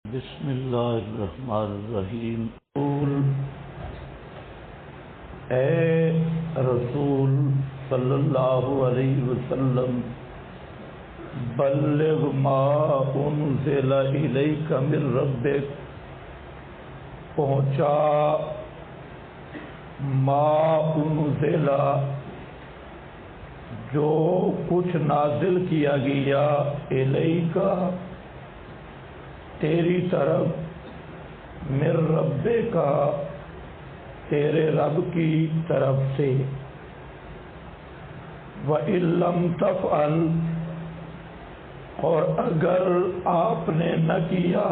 بسم اللہ الرحمن الرحیم۔ اے رسول صلی اللہ علیہ وسلم، بلغ ما انزل الیک من ربک، پہنچا ما انزل، جو کچھ نازل کیا گیا، الیک، تیری طرف، من ربک، تیرے رب کی طرف سے، وَإِن لَّمْ تَفْعَلْ، اور اگر آپ نے نہ کیا،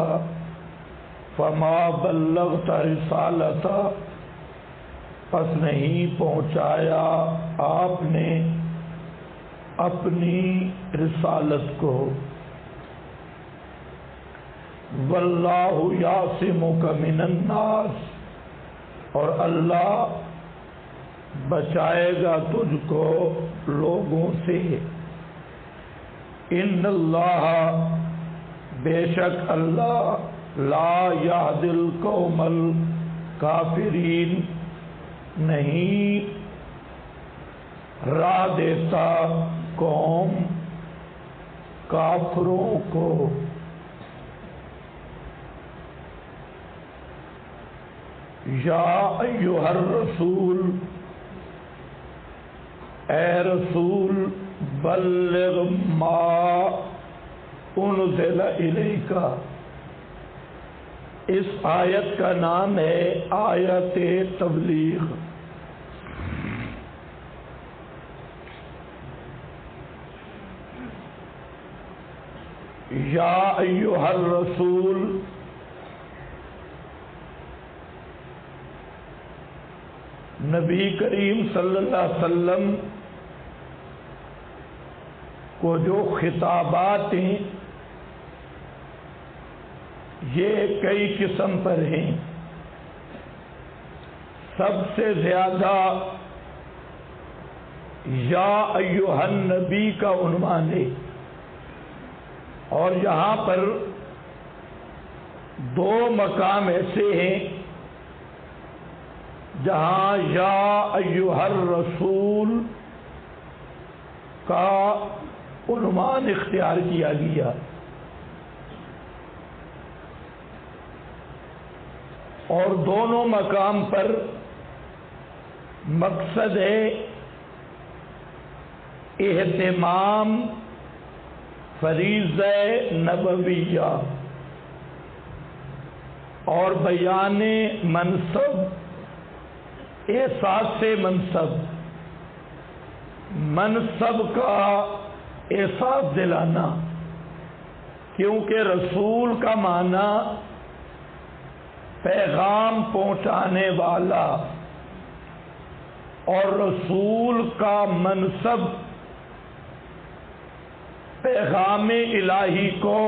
فَمَا بَلَّغْتَ رِسَالَتَهُ، پس نہیں پہنچایا آپ نے اپنی رسالت کو، واللہ یعصمک من الناس، اور اللہ بچائے گا تجھ کو لوگوں سے، ان اللہ، بے شک اللہ، لا یہدی القوم الکافرین، نہیں راہ دیتا قوم کافروں کو۔ یا ایھا الرسول، اے رسول، بلغ ما انزل الیک، اس آیت کا نام ہے آیت تبلیغ۔ یا ایھا الرسول، نبی کریم صلی اللہ علیہ وسلم کو جو خطابات ہیں یہ کئی قسم پر ہیں۔ سب سے زیادہ یا ایھا النبی کا عنوان ہے، اور یہاں پر دو مقام ایسے ہیں جہاں یا ایھا الرسول کا عنوان اختیار کیا گیا، اور دونوں مقام پر مقصد ہے اہتمام فریضہ نبویہ اور بیان منصب، احساس سے منصب کا احساس دلانا، کیونکہ رسول کا معنی پیغام پہنچانے والا، اور رسول کا منصب پیغام الہی کو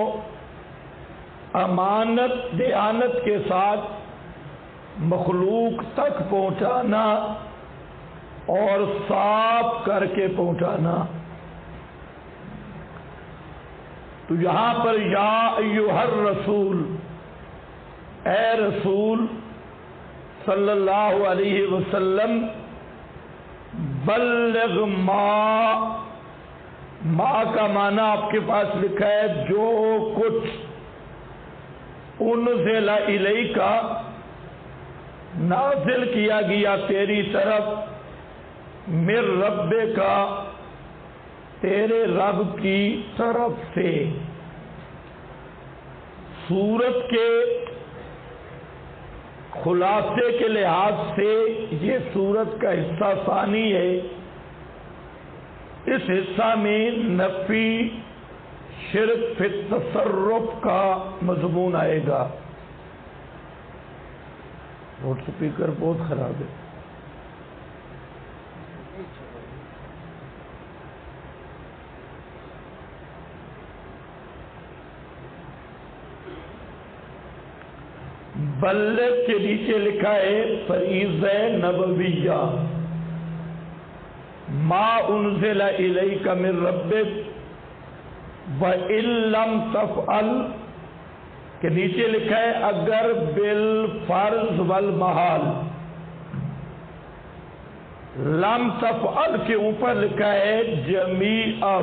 امانت دیانت کے ساتھ مخلوق تک پہنچانا اور صاف کر کے پہنچانا۔ تو یہاں پر یا ایھا الرسول، اے رسول صلی اللہ علیہ وسلم، بلغ ما کا معنی آپ کے پاس لکھا ہے جو کچھ، انزل الیک، نازل کیا گیا تیری طرف، من ربک، تیرے رب کی طرف سے۔ سورت کے خلاصے کے لحاظ سے یہ سورت کا حصہ ثانی ہے، اس حصہ میں نفی شرک فی التصرف کا مضمون آئے گا۔ لاؤڈ سپیکر بہت خراب ہے۔ بلغ کے نیچے لکھا ہے فریضہ نبویہ، ما انزل الیک من ربک وَإِن لَّمْ تَفْعَلْ، کہ نیچے لکھا ہے اگر بالفرض والمحال، لم تفعل کے اوپر لکھا ہے جمیعہ،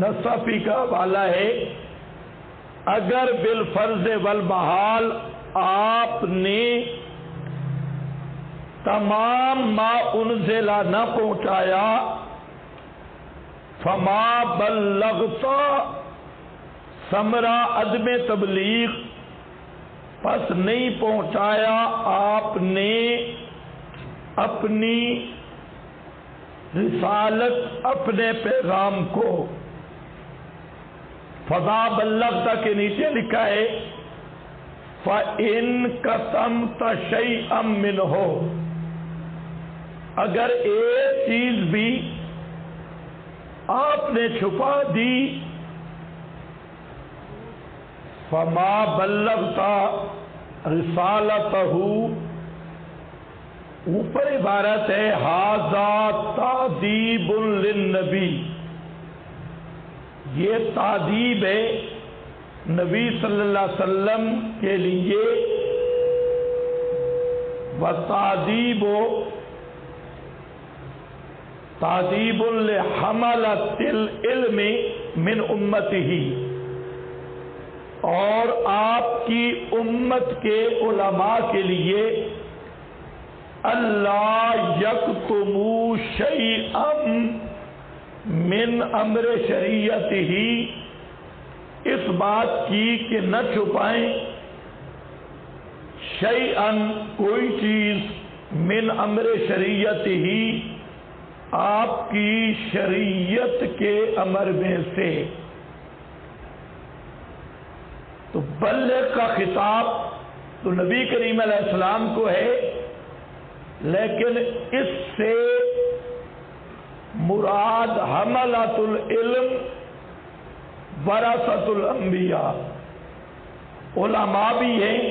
نصفی کا حوالہ ہے اگر بالفرض والمحال آپ نے تمام ما انزلہ نہ پہنچایا، فما بلغتا ثمرہ عدم تبلیغ، پس نہیں پہنچایا آپ نے اپنی رسالت، اپنے پیغام کو۔ فضا بلغتا کے نیچے لکھا ہے فَإِن كَتَمْتَ شَيْئًا مِّنْهُ، اگر ایک چیز بھی آپ نے چھپا دی، فَمَا بَلَّغْتَ رِسَالَتَهُ، اوپر عبارت ہے هَذَا تَعْذِيبٌ لِلنَّبِي، یہ تعذیب ہے نبی صلی اللہ علیہ وسلم کے لیے، وَتَعْذِيبُ تعذیب لحملۃ العلم من امتہ، اور آپ کی امت کے علماء کے لیے اللہ یکتموا شیئا من امر شریعتہ، اس بات کی کہ نہ چھپائیں شیئا کوئی چیز، من امر شریعتہ آپ کی شریعت کے امر میں سے۔ تو بلغ کا خطاب تو نبی کریم علیہ السلام کو ہے، لیکن اس سے مراد حملۃ العلم ورثۃ الانبیاء، علماء بھی ہیں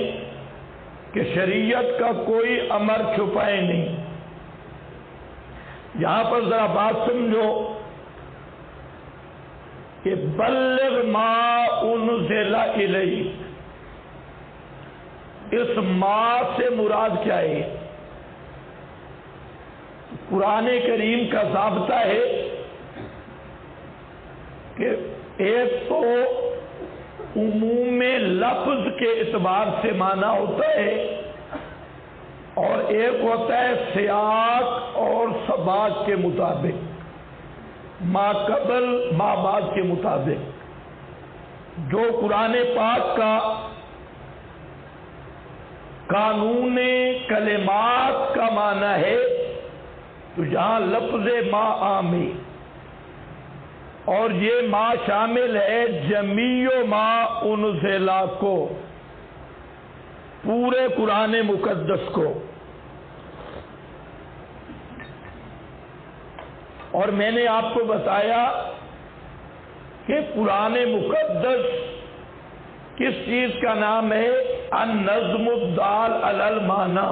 کہ شریعت کا کوئی امر چھپائے نہیں۔ یہاں پر ذرا بات سمجھو کہ بلغ ما انزل الیک، اس ما سے مراد کیا ہے؟ قرآن کریم کا ضابطہ ہے کہ ایک تو عموم لفظ کے اعتبار سے معنی ہوتا ہے، اور ایک ہوتا ہے سیاق اور سباق کے مطابق، ما قبل ما بعد کے مطابق۔ جو قرآن پاک کا قانون کلمات کا معنی ہے تو یہاں لفظ ما عام ہے، اور یہ ما شامل ہے جمیع ما انزلہ کو، پورے قرآن مقدس کو۔ اور میں نے آپ کو بتایا کہ قرآن مقدس کس چیز کا نام ہے؟ النظم الدال علی المعنی۔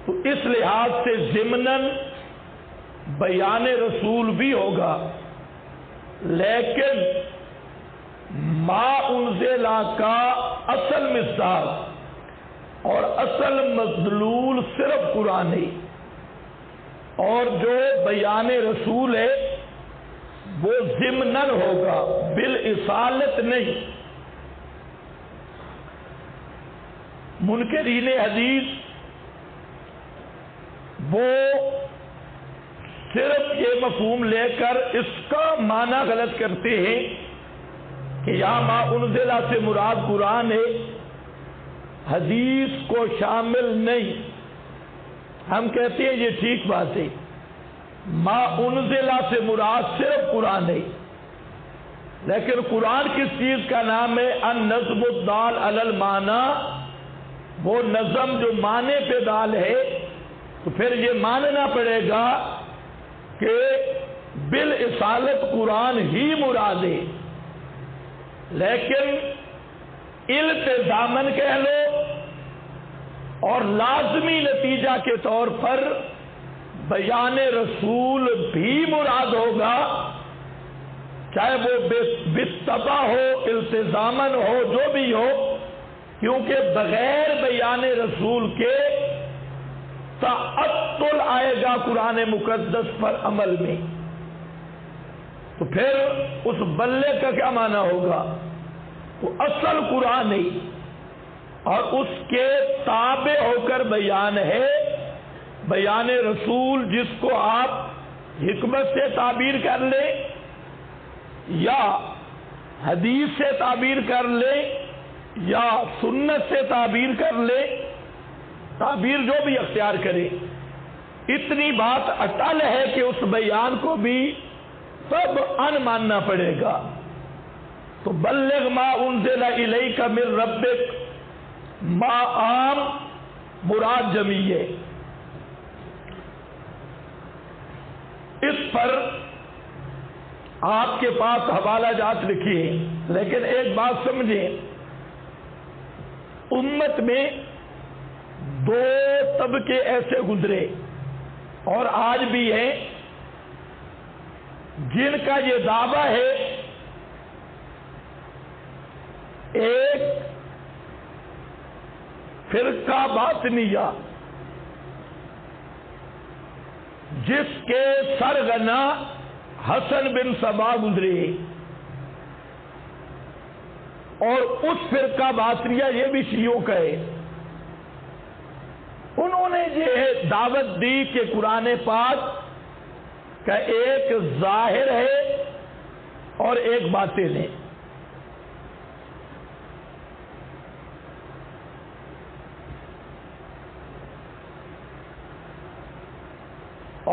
تو اس لحاظ سے ضمناً بیان رسول بھی ہوگا، لیکن ما انزلہ کا اصل مصداق اور اصل مدلول صرف قرآن ہے، اور جو بیان رسول ہے وہ ضمناً ہوگا، بالاصالت نہیں۔ منکرین حدیث وہ صرف یہ مفہوم لے کر اس کا معنی غلط کرتے ہیں کہ یہاں ما انزلہ سے مراد قرآن ہے، حدیث کو شامل نہیں۔ ہم کہتے ہیں یہ ٹھیک بات ہے، ما انزلہ سے مراد صرف قرآن ہے، لیکن قرآن کس چیز کا نام ہے؟ النظم الدال علی المعنی، وہ نظم جو معنی پہ دال ہے۔ تو پھر یہ ماننا پڑے گا کہ بالاصالت قرآن ہی مراد ہے، لیکن التزاماً کہہ لو اور لازمی نتیجہ کے طور پر بیان رسول بھی مراد ہوگا، چاہے وہ بستبا ہو، التزامن ہو، جو بھی ہو، کیونکہ بغیر بیان رسول کے تعطل آئے گا قرآن مقدس پر عمل میں، تو پھر اس بلے کا کیا معنی ہوگا؟ وہ اصل قرآن نہیں اور اس کے تابع ہو کر بیان ہے، بیان رسول جس کو آپ حکمت سے تعبیر کر لیں یا حدیث سے تعبیر کر لیں یا سنت سے تعبیر کر لیں، تعبیر جو بھی اختیار کرے، اتنی بات اٹل ہے کہ اس بیان کو بھی سب ان ماننا پڑے گا۔ تو بلغ ما انزل الیک من ربک، ما عام مراد جمیع ہے۔ اس پر آپ کے پاس حوالہ جات لکھی ہے، لیکن ایک بات سمجھیں، امت میں دو طبقے ایسے گزرے اور آج بھی ہیں جن کا یہ دعویٰ ہے، ایک فرقہ باطنیہ جس کے سرغنہ حسن بن صبا گزرے، اور اس فرقہ باطنیہ یہ بھی شیعوں کا ہے، انہوں نے یہ دعوت دی کہ قرآن پاک کا ایک ظاہر ہے اور ایک باطن ہے۔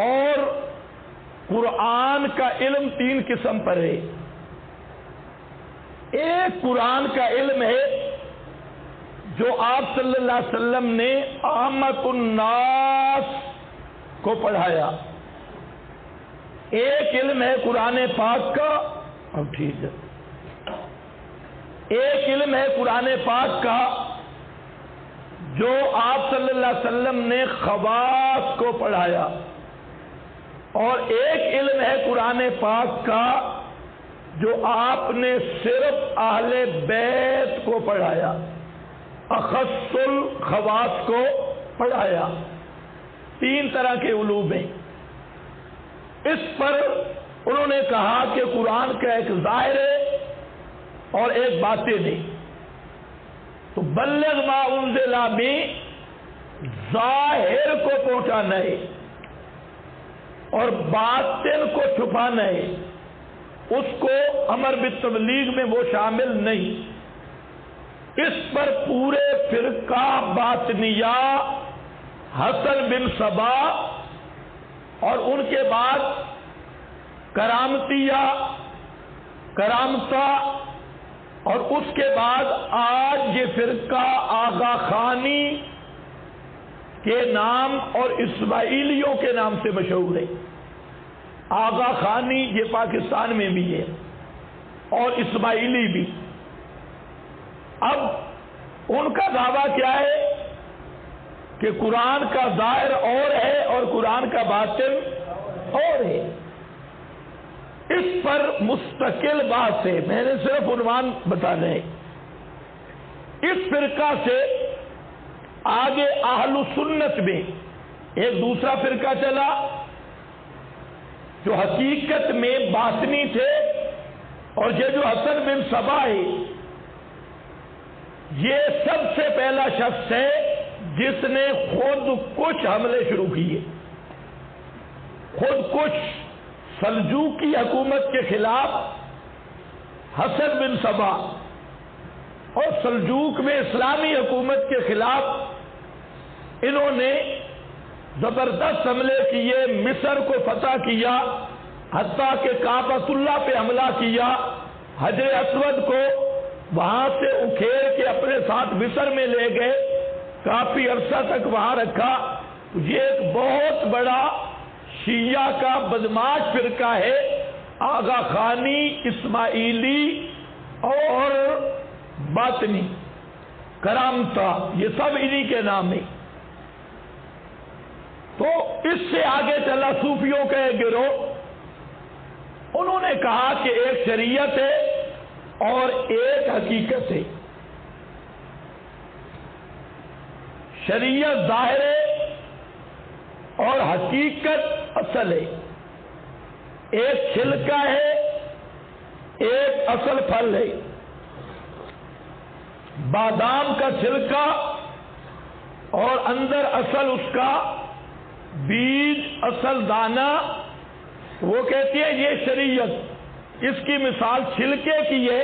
اور قرآن کا علم تین قسم پر ہے۔ ایک قرآن کا علم ہے جو آپ صلی اللہ علیہ وسلم نے عامت الناس کو پڑھایا، ایک علم ہے قرآن پاک کا، اب ٹھیک ہے، ایک علم ہے قرآن پاک کا جو آپ صلی اللہ علیہ وسلم نے خواص کو پڑھایا، اور ایک علم ہے قرآن پاک کا جو آپ نے صرف اہل بیت کو پڑھایا، اخص الخواص کو پڑھایا۔ تین طرح کے علوم ہیں۔ اس پر انہوں نے کہا کہ قرآن کا ایک ظاہر ہے اور ایک باطن ہے۔ تو بلغ ما انزل میں ظاہر کو پہنچانا ہے اور باطن کو چھپانا ہے، اس کو امر بالتبلیغ میں وہ شامل نہیں۔ اس پر پورے فرقہ باطنیہ حسن بن صبا اور ان کے بعد کرامتیہ، کرامتہ، اور اس کے بعد آج یہ فرقہ آغا خانی کے نام اور اسماعیلیوں کے نام سے مشہور ہے۔ آغا خانی یہ پاکستان میں بھی ہے اور اسماعیلی بھی۔ اب ان کا دعویٰ کیا ہے کہ قرآن کا ظاہر اور ہے اور قرآن کا باطن اور ہے۔ اس پر مستقل بات ہے، میں نے صرف عنوان بتانا ہے۔ اس فرقہ سے آگے اہل سنت میں ایک دوسرا فرقہ چلا جو حقیقت میں باطنی تھے، اور یہ جو حسن بن صبا ہے یہ سب سے پہلا شخص ہے جس نے خود کچھ حملے شروع کیے، خود کچھ سلجوقی حکومت کے خلاف حسن بن صبا، اور سلجوق میں اسلامی حکومت کے خلاف انہوں نے زبردست حملے کیے، مصر کو فتح کیا، حتیٰ کہ کعبۃ اللہ پہ حملہ کیا، حجر اسود کو وہاں سے اکھیڑ کے اپنے ساتھ مصر میں لے گئے، کافی عرصہ تک وہاں رکھا۔ یہ ایک بہت بڑا شیعہ کا بدماش فرقہ ہے، آغا خانی، اسماعیلی اور باطنی، کرامتہ، یہ سب انہی کے نام ہیں۔ تو اس سے آگے چلا صوفیوں کا ایک گروہ، انہوں نے کہا کہ ایک شریعت ہے اور ایک حقیقت ہے. شریعت ظاہر ہے اور حقیقت اصل ہے. ایک چھلکا ہے، ایک اصل پھل ہے. بادام کا چھلکا اور اندر اصل اس کا بیج، اصل دانہ، وہ کہتی ہے یہ شریعت. اس کی مثال چھلکے کی ہے،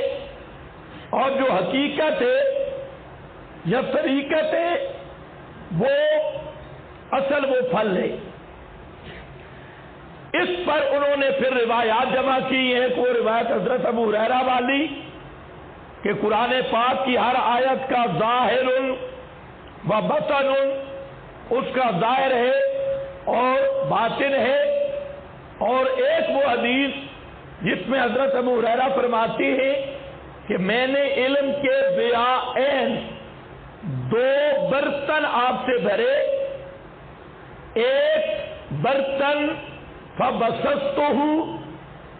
اور جو حقیقت ہے یا طریقت ہے وہ اصل وہ پھل ہے. اس پر انہوں نے پھر روایات جمع کی ہیں. کوئی روایت حضرت ابو ہریرہ والی کہ قرآن پاک کی ہر آیت کا ظاہر و باطن، اس کا ظاہر ہے اور باطن ہے. اور ایک وہ حدیث جس میں حضرت ابو ہریرہ فرماتی ہے کہ میں نے علم کے بیاعین 2 برتن آپ سے بھرے، ایک برتن فبسطتہ،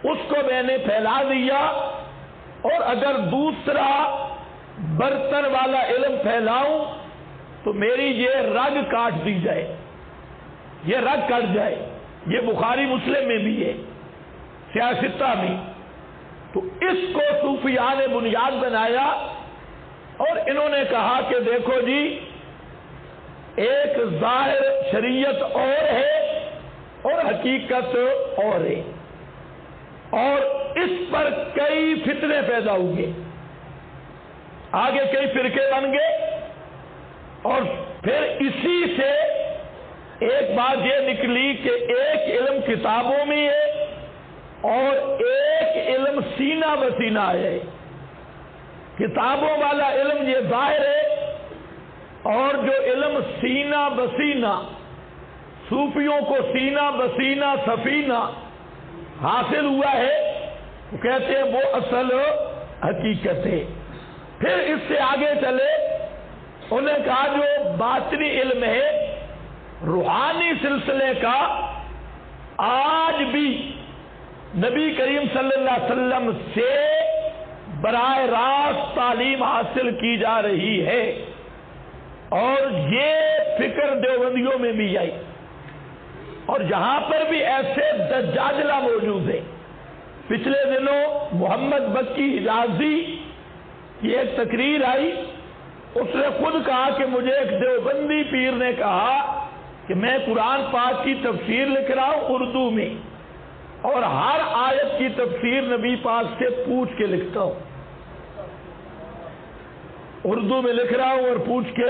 اس کو میں نے پھیلا دیا، اور اگر دوسرا برتن والا علم پھیلاؤں تو میری یہ رگ کاٹ دی جائے، یہ رگ کٹ جائے. یہ بخاری مسلم میں بھی ہے، سیاستہ میں. تو اس کو صوفیاء نے بنیاد بنایا اور انہوں نے کہا کہ دیکھو جی، ایک ظاہر شریعت اور ہے اور حقیقت اور ہے، اور اس پر کئی فتنے پیدا ہوئے. آگے کئی فرقے بن گئے، اور پھر اسی سے ایک بات یہ نکلی کہ ایک علم کتابوں میں ہے اور ایک علم سینہ بسینہ ہے. کتابوں والا علم یہ ظاہر ہے، اور جو علم سینہ بسینہ، صوفیوں کو سینہ بسینہ سفینہ حاصل ہوا ہے، وہ کہتے ہیں وہ اصل حقیقت ہے. پھر اس سے آگے چلے، انہوں نے کہا جو باطنی علم ہے روحانی سلسلے کا، آج بھی نبی کریم صلی اللہ علیہ وسلم سے براہ راست تعلیم حاصل کی جا رہی ہے. اور یہ فکر دیوبندیوں میں بھی آئی، اور جہاں پر بھی ایسے دجاجلہ موجود ہیں. پچھلے دنوں محمد بکی حجازی کی ایک تقریر آئی، اس نے خود کہا کہ مجھے ایک دیوبندی پیر نے کہا کہ میں قرآن پاک کی تفسیر لکھ رہا ہوں اردو میں، اور ہر آیت کی تفسیر نبی پاک سے پوچھ کے لکھتا ہوں. اردو میں لکھ رہا ہوں اور پوچھ کے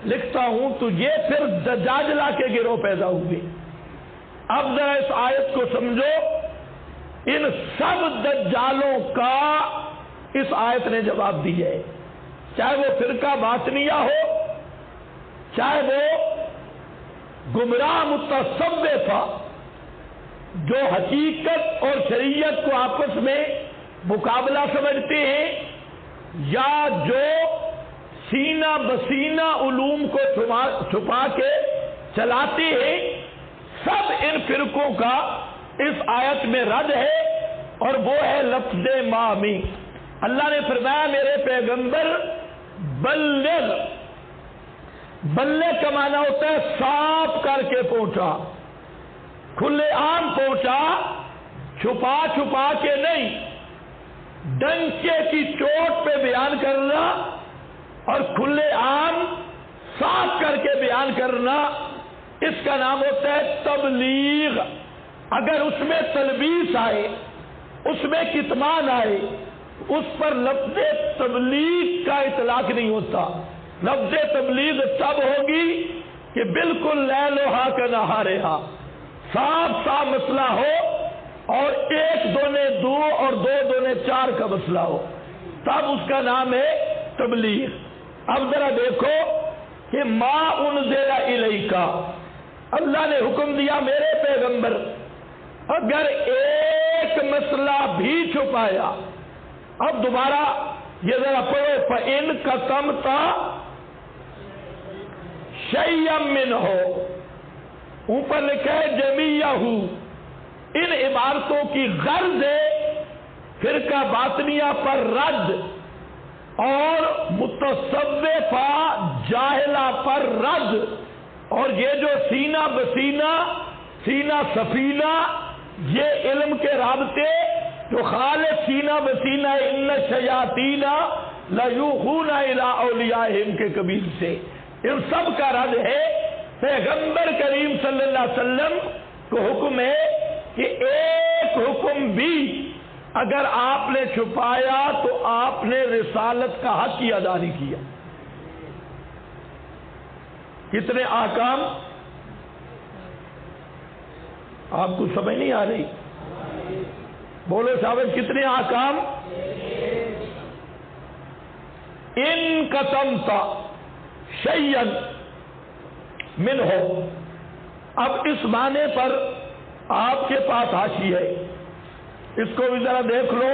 لکھتا ہوں. تو یہ پھر دجاجلہ کے گروہ پیدا ہوئے. اب ذرا اس آیت کو سمجھو، ان سب دجالوں کا اس آیت نے جواب دیا ہے، چاہے وہ فرقہ باطنیہ ہو، چاہے وہ گمراہ متصوفہ جو حقیقت اور شریعت کو آپس میں مقابلہ سمجھتے ہیں، یا جو سینہ بسینہ علوم کو چھپا کے چلاتے ہیں. سب ان فرقوں کا اس آیت میں رد ہے، اور وہ ہے لفظ مامی. اللہ نے فرمایا میرے پیغمبر بلغ، بلغ کا معنی ہوتا ہے صاف کر کے پہنچا، کھلے عام پہنچا، چھپا چھپا کے نہیں. ڈنکے کی چوٹ پہ بیان کرنا اور کھلے عام صاف کر کے بیان کرنا، اس کا نام ہوتا ہے تبلیغ. اگر اس میں تلبیس آئے، اس میں کتمان آئے، اس پر لفظ تبلیغ کا اطلاق نہیں ہوتا. لفظ تبلیغ تب ہوگی کہ بالکل لیلھا کا نہارھا، صاف صاف مسئلہ ہو، اور 1 دونے 2 اور 2 دونے 4 کا مسئلہ ہو، تب اس کا نام ہے تبلیغ. اب ذرا دیکھو کہ ما انزل الیک، اللہ نے حکم دیا میرے پیغمبر، اگر ایک مسئلہ بھی چھپایا. اب دوبارہ یہ ذرا پڑھو، فَإِن كَتَمْتَ شَيْئًا مِّنْهُ، اوپر لکھا ہے جَمِيعَهُ، ان عبارتوں کی غرض فرقہ باطنیہ پر رد اور متصوفہ جاہلہ پر رد، اور یہ جو سینہ بسینہ سینہ سفینہ یہ علم کے رابطے جو خالص سینہ بسینہ ان الشیاطین لیوحون الی اولیائہم کے قبیل سے، ان سب کا رد ہے۔ پیغمبر کریم صلی اللہ علیہ وسلم کو حکم ہے کہ ایک حکم بھی اگر آپ نے چھپایا تو آپ نے رسالت کا حق ہی ادا نہیں کیا۔ کتنے احکام؟ آپ کو سمجھ نہیں آ رہی؟ بولو صاحب، کتنے احکام؟ ان قسمت شیئا منہ، اب اس معنی پر آپ کے پاس حاشی ہے، اس کو بھی ذرا دیکھ لو۔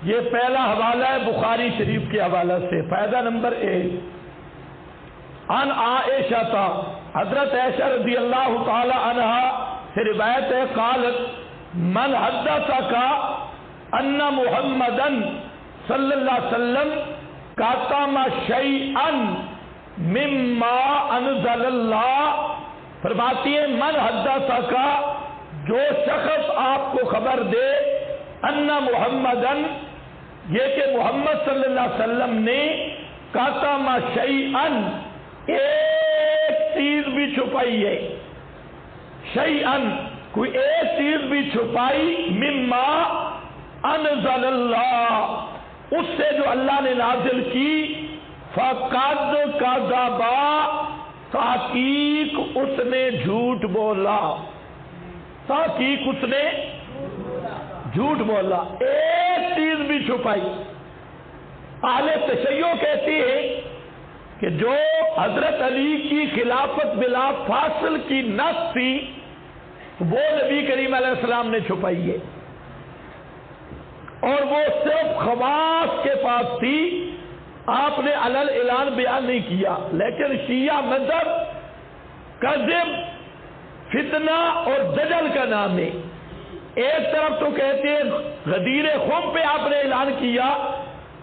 یہ پہلا حوالہ ہے بخاری شریف کے حوالہ سے، فائدہ نمبر 1، عن عائشہ، حضرت عائشہ رضی اللہ تعالی عنہا سے روایت ہے، قالت من حدثک ان محمدا صلی اللہ علیہ وسلم کاتم شیئا مما انزل اللہ، فرماتی ہے من حدثک، جو شخص آپ کو خبر دے، ان محمدن، یہ کہ محمد صلی اللہ علیہ وسلم نے کاتم شیئا، ایک چیز بھی چھپائی ہے، شیئا کوئی ایک چیز بھی چھپائی، مما انزل اللہ، اس سے جو اللہ نے نازل کی، فقد کذب، تحقیق اس نے جھوٹ بولا، تحقیق اس نے جھوٹ بولا، ایک چیز بھی چھپائی۔ اہل تشیع کہتی ہے کہ جو حضرت علی کی خلافت بلا فاصل کی نص تھی وہ نبی کریم علیہ السلام نے چھپائی ہے، اور وہ صرف خواص کے پاس تھی، آپ نے علل اعلان بیان نہیں کیا۔ لیکن شیعہ مذہب کذب، فتنہ اور دجل کا نام ہے۔ ایک طرف تو کہتے ہیں غدیر خم پہ آپ نے اعلان کیا،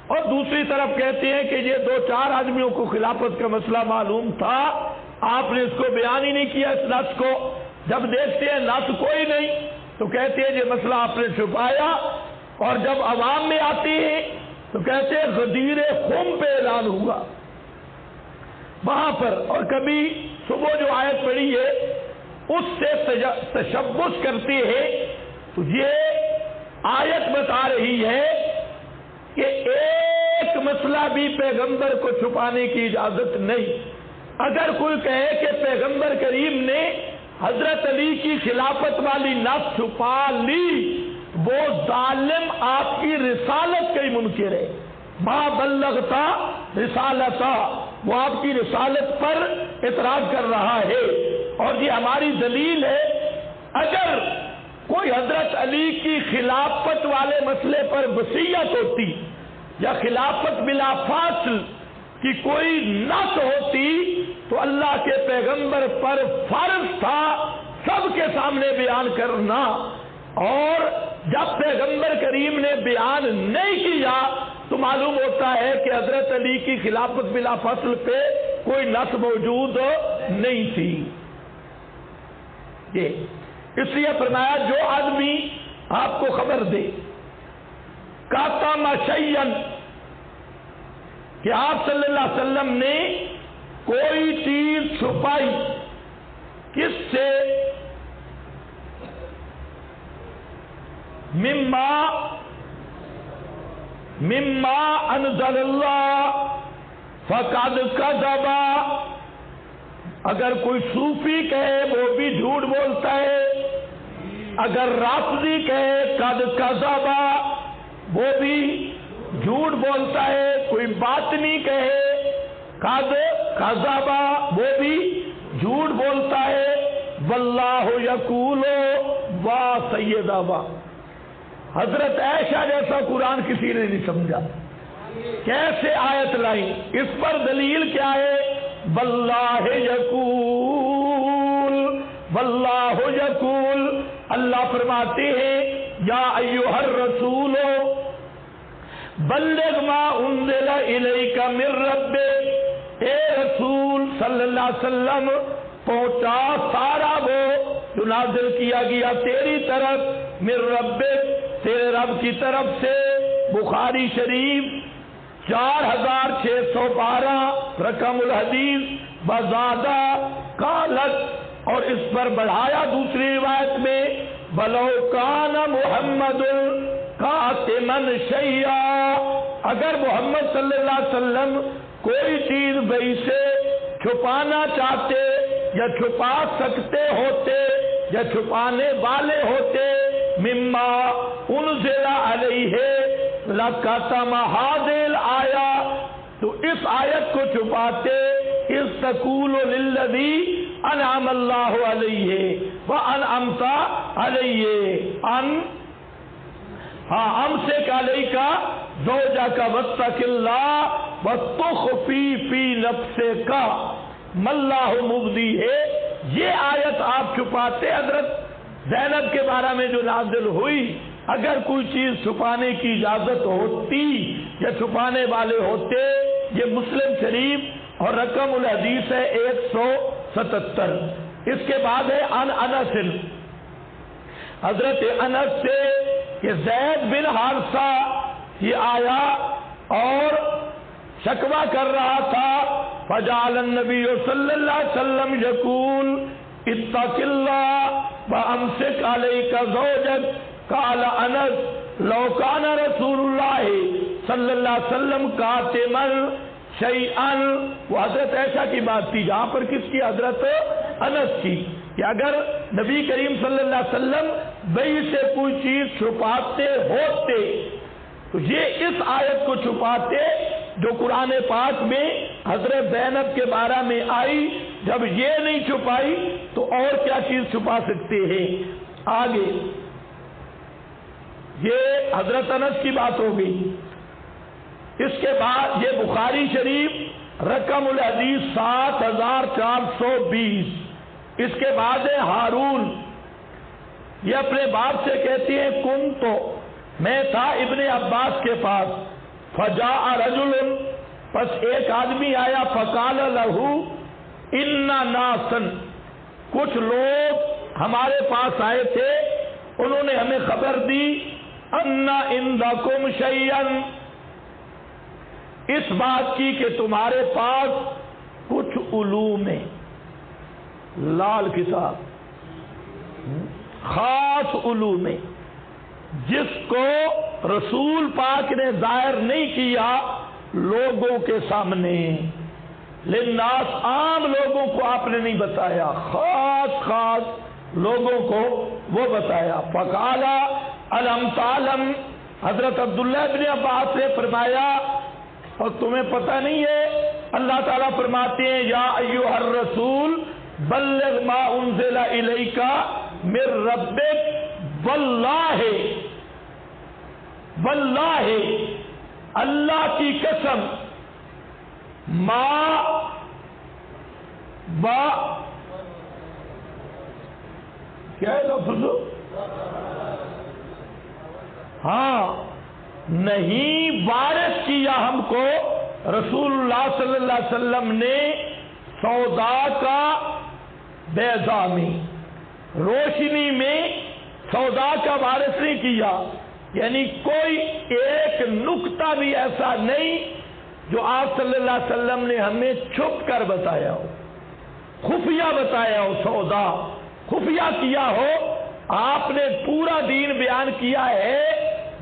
اور دوسری طرف کہتے ہیں کہ یہ 2-4 آدمیوں کو خلافت کا مسئلہ معلوم تھا، آپ نے اس کو بیان ہی نہیں کیا اس نص کو۔ جب دیکھتے ہیں نص کوئی نہیں تو کہتے ہیں یہ مسئلہ آپ نے چھپایا، اور جب عوام میں آتی ہے تو کہتے ہیں غدیر خم پہ اعلان ہوا وہاں پر۔ اور کبھی صبح جو آیت پڑھی ہے اس سے تشبث کرتے ہیں، تو یہ آیت بتا رہی ہے کہ ایک مسئلہ بھی پیغمبر کو چھپانے کی اجازت نہیں۔ اگر کوئی کہے کہ پیغمبر کریم نے حضرت علی کی خلافت والی نص چھپا لی، وہ ظالم آپ کی رسالت کا ہی منکر ہے۔ ما بلغتا رسالتا، وہ آپ کی رسالت پر اعتراض کر رہا ہے۔ اور یہ ہماری دلیل ہے، اگر کوئی حضرت علی کی خلافت والے مسئلے پر وصیت ہوتی یا خلافت بلا فاصل کی کوئی نص ہوتی تو اللہ کے پیغمبر پر فرض تھا سب کے سامنے بیان کرنا، اور جب پیغمبر کریم نے بیان نہیں کیا تو معلوم ہوتا ہے کہ حضرت علی کی خلافت بلا فصل پہ کوئی نص موجود نہیں تھی۔ یہ اس لیے فرمایا جو آدمی آپ کو خبر دے کاتم شیئا، کہ آپ صلی اللہ علیہ وسلم نے کوئی چیز چھپائی، کس سے؟ مما انزل اللہ فقد کذب، اگر کوئی صوفی کہے وہ بھی جھوٹ بولتا ہے، اگر رافضی کہے قد کذب وہ بھی جھوٹ بولتا ہے، کوئی باطنی کہے قد کذب وہ بھی جھوٹ بولتا ہے۔ واللہ یقول وا سیدہ وا، حضرت عائشہ جیسا قرآن کسی نے نہیں سمجھا، کیسے آیت لائی؟ اس پر دلیل کیا ہے؟ واللہ یقول، واللہ یقول، اللہ فرماتے ہیں یا ایھا الرسول بلغ ما انزل الیک من ربک، اے رسول صلی اللہ علیہ وسلم پہنچا سارا وہ جو نازل کیا گیا تیری طرف، من ربک، تیرے رب کی طرف سے۔ بخاری شریف 4612 رقم الحدیث، بزادہ قالت، اور اس پر بڑھایا دوسری روایت میں بلو کان محمد قاتما شیئا، اگر محمد صلی اللہ علیہ وسلم کوئی چیز وہی سے چھپانا چاہتے یا چھپا سکتے ہوتے یا چھپانے والے ہوتے، مما انزل علیہ لکتم ھذہ الآیہ، تو اس آیت کو چھپاتے، اذ تقول للذی انعم اللہ علیہ وانعمت علیہ امسک علیک زوجک واتق اللہ وتخفی فی نفسک ما اللہ مبدیہ، یہ آیت آپ چھپاتے حضرت زینب کے بارے میں جو نازل ہوئی۔ اگر کوئی چیز چھپانے کی اجازت ہوتی یا چھپانے والے ہوتے، یہ مسلم شریف اور رقم الحدیث ہے 177۔ اس کے بعد ہے عن انس، حضرت انس سے کہ زید بن حارثہ یہ آیا اور شکوہ کر رہا تھا، فجعل النبی صلی اللہ علیہ وسلم یقول اتق اللہ وامسک علیک زوجک، قال انس لو کان رسول اللہ صلی اللہ علیہ وسلم کاتما شیئا، وہ حضرت عائشہ کی بات تھی جہاں پر کس کی؟ حضرت انس کی، کہ اگر نبی کریم صلی اللہ علیہ وسلم وحی سے کوئی چیز چھپاتے ہوتے تو یہ اس آیت کو چھپاتے جو قرآن پاک میں حضرت زینب کے بارے میں آئی۔ جب یہ نہیں چھپائی تو اور کیا چیز چھپا سکتے ہیں؟ آگے یہ حضرت انس کی بات ہو گئی۔ اس کے بعد یہ بخاری شریف رقم الحدیث 7420۔ اس کے بعد ہے ہارون، یہ اپنے باپ سے کہتی ہیں کن تو میں تھا ابن عباس کے پاس، فجاء رجل، پس ایک آدمی آیا، فقال لہو ان ناسن، کچھ لوگ ہمارے پاس آئے تھے، انہوں نے ہمیں خبر دی ان عندکم شیئا، اس بات کی کہ تمہارے پاس کچھ علوم ہے، لال کتاب خاص علوم ہے جس کو رسول پاک نے ظاہر نہیں کیا لوگوں کے سامنے، للناس، عام لوگوں کو آپ نے نہیں بتایا، خاص لوگوں کو وہ بتایا۔ فقالا الم تعلم، حضرت عبداللہ بن عباس نے فرمایا اور تمہیں پتہ نہیں ہے؟ اللہ تعالیٰ فرماتے ہیں یا ایھا الرسول بلغ ما انزل الیک من ربک واللہ، واللہ اللہ کی قسم، کیا ہے لفظ؟ ہاں، نہیں وارث کیا ہم کو رسول اللہ صلی اللہ علیہ وسلم نے سودا کا بیضا میں، روشنی میں سودا کا وارث نہیں کیا، یعنی کوئی ایک نکتہ بھی ایسا نہیں جو آپ صلی اللہ علیہ وسلم نے ہمیں چھپ کر بتایا ہو، خفیہ بتایا ہو، سودا خفیہ کیا ہو۔ آپ نے پورا دین بیان کیا ہے،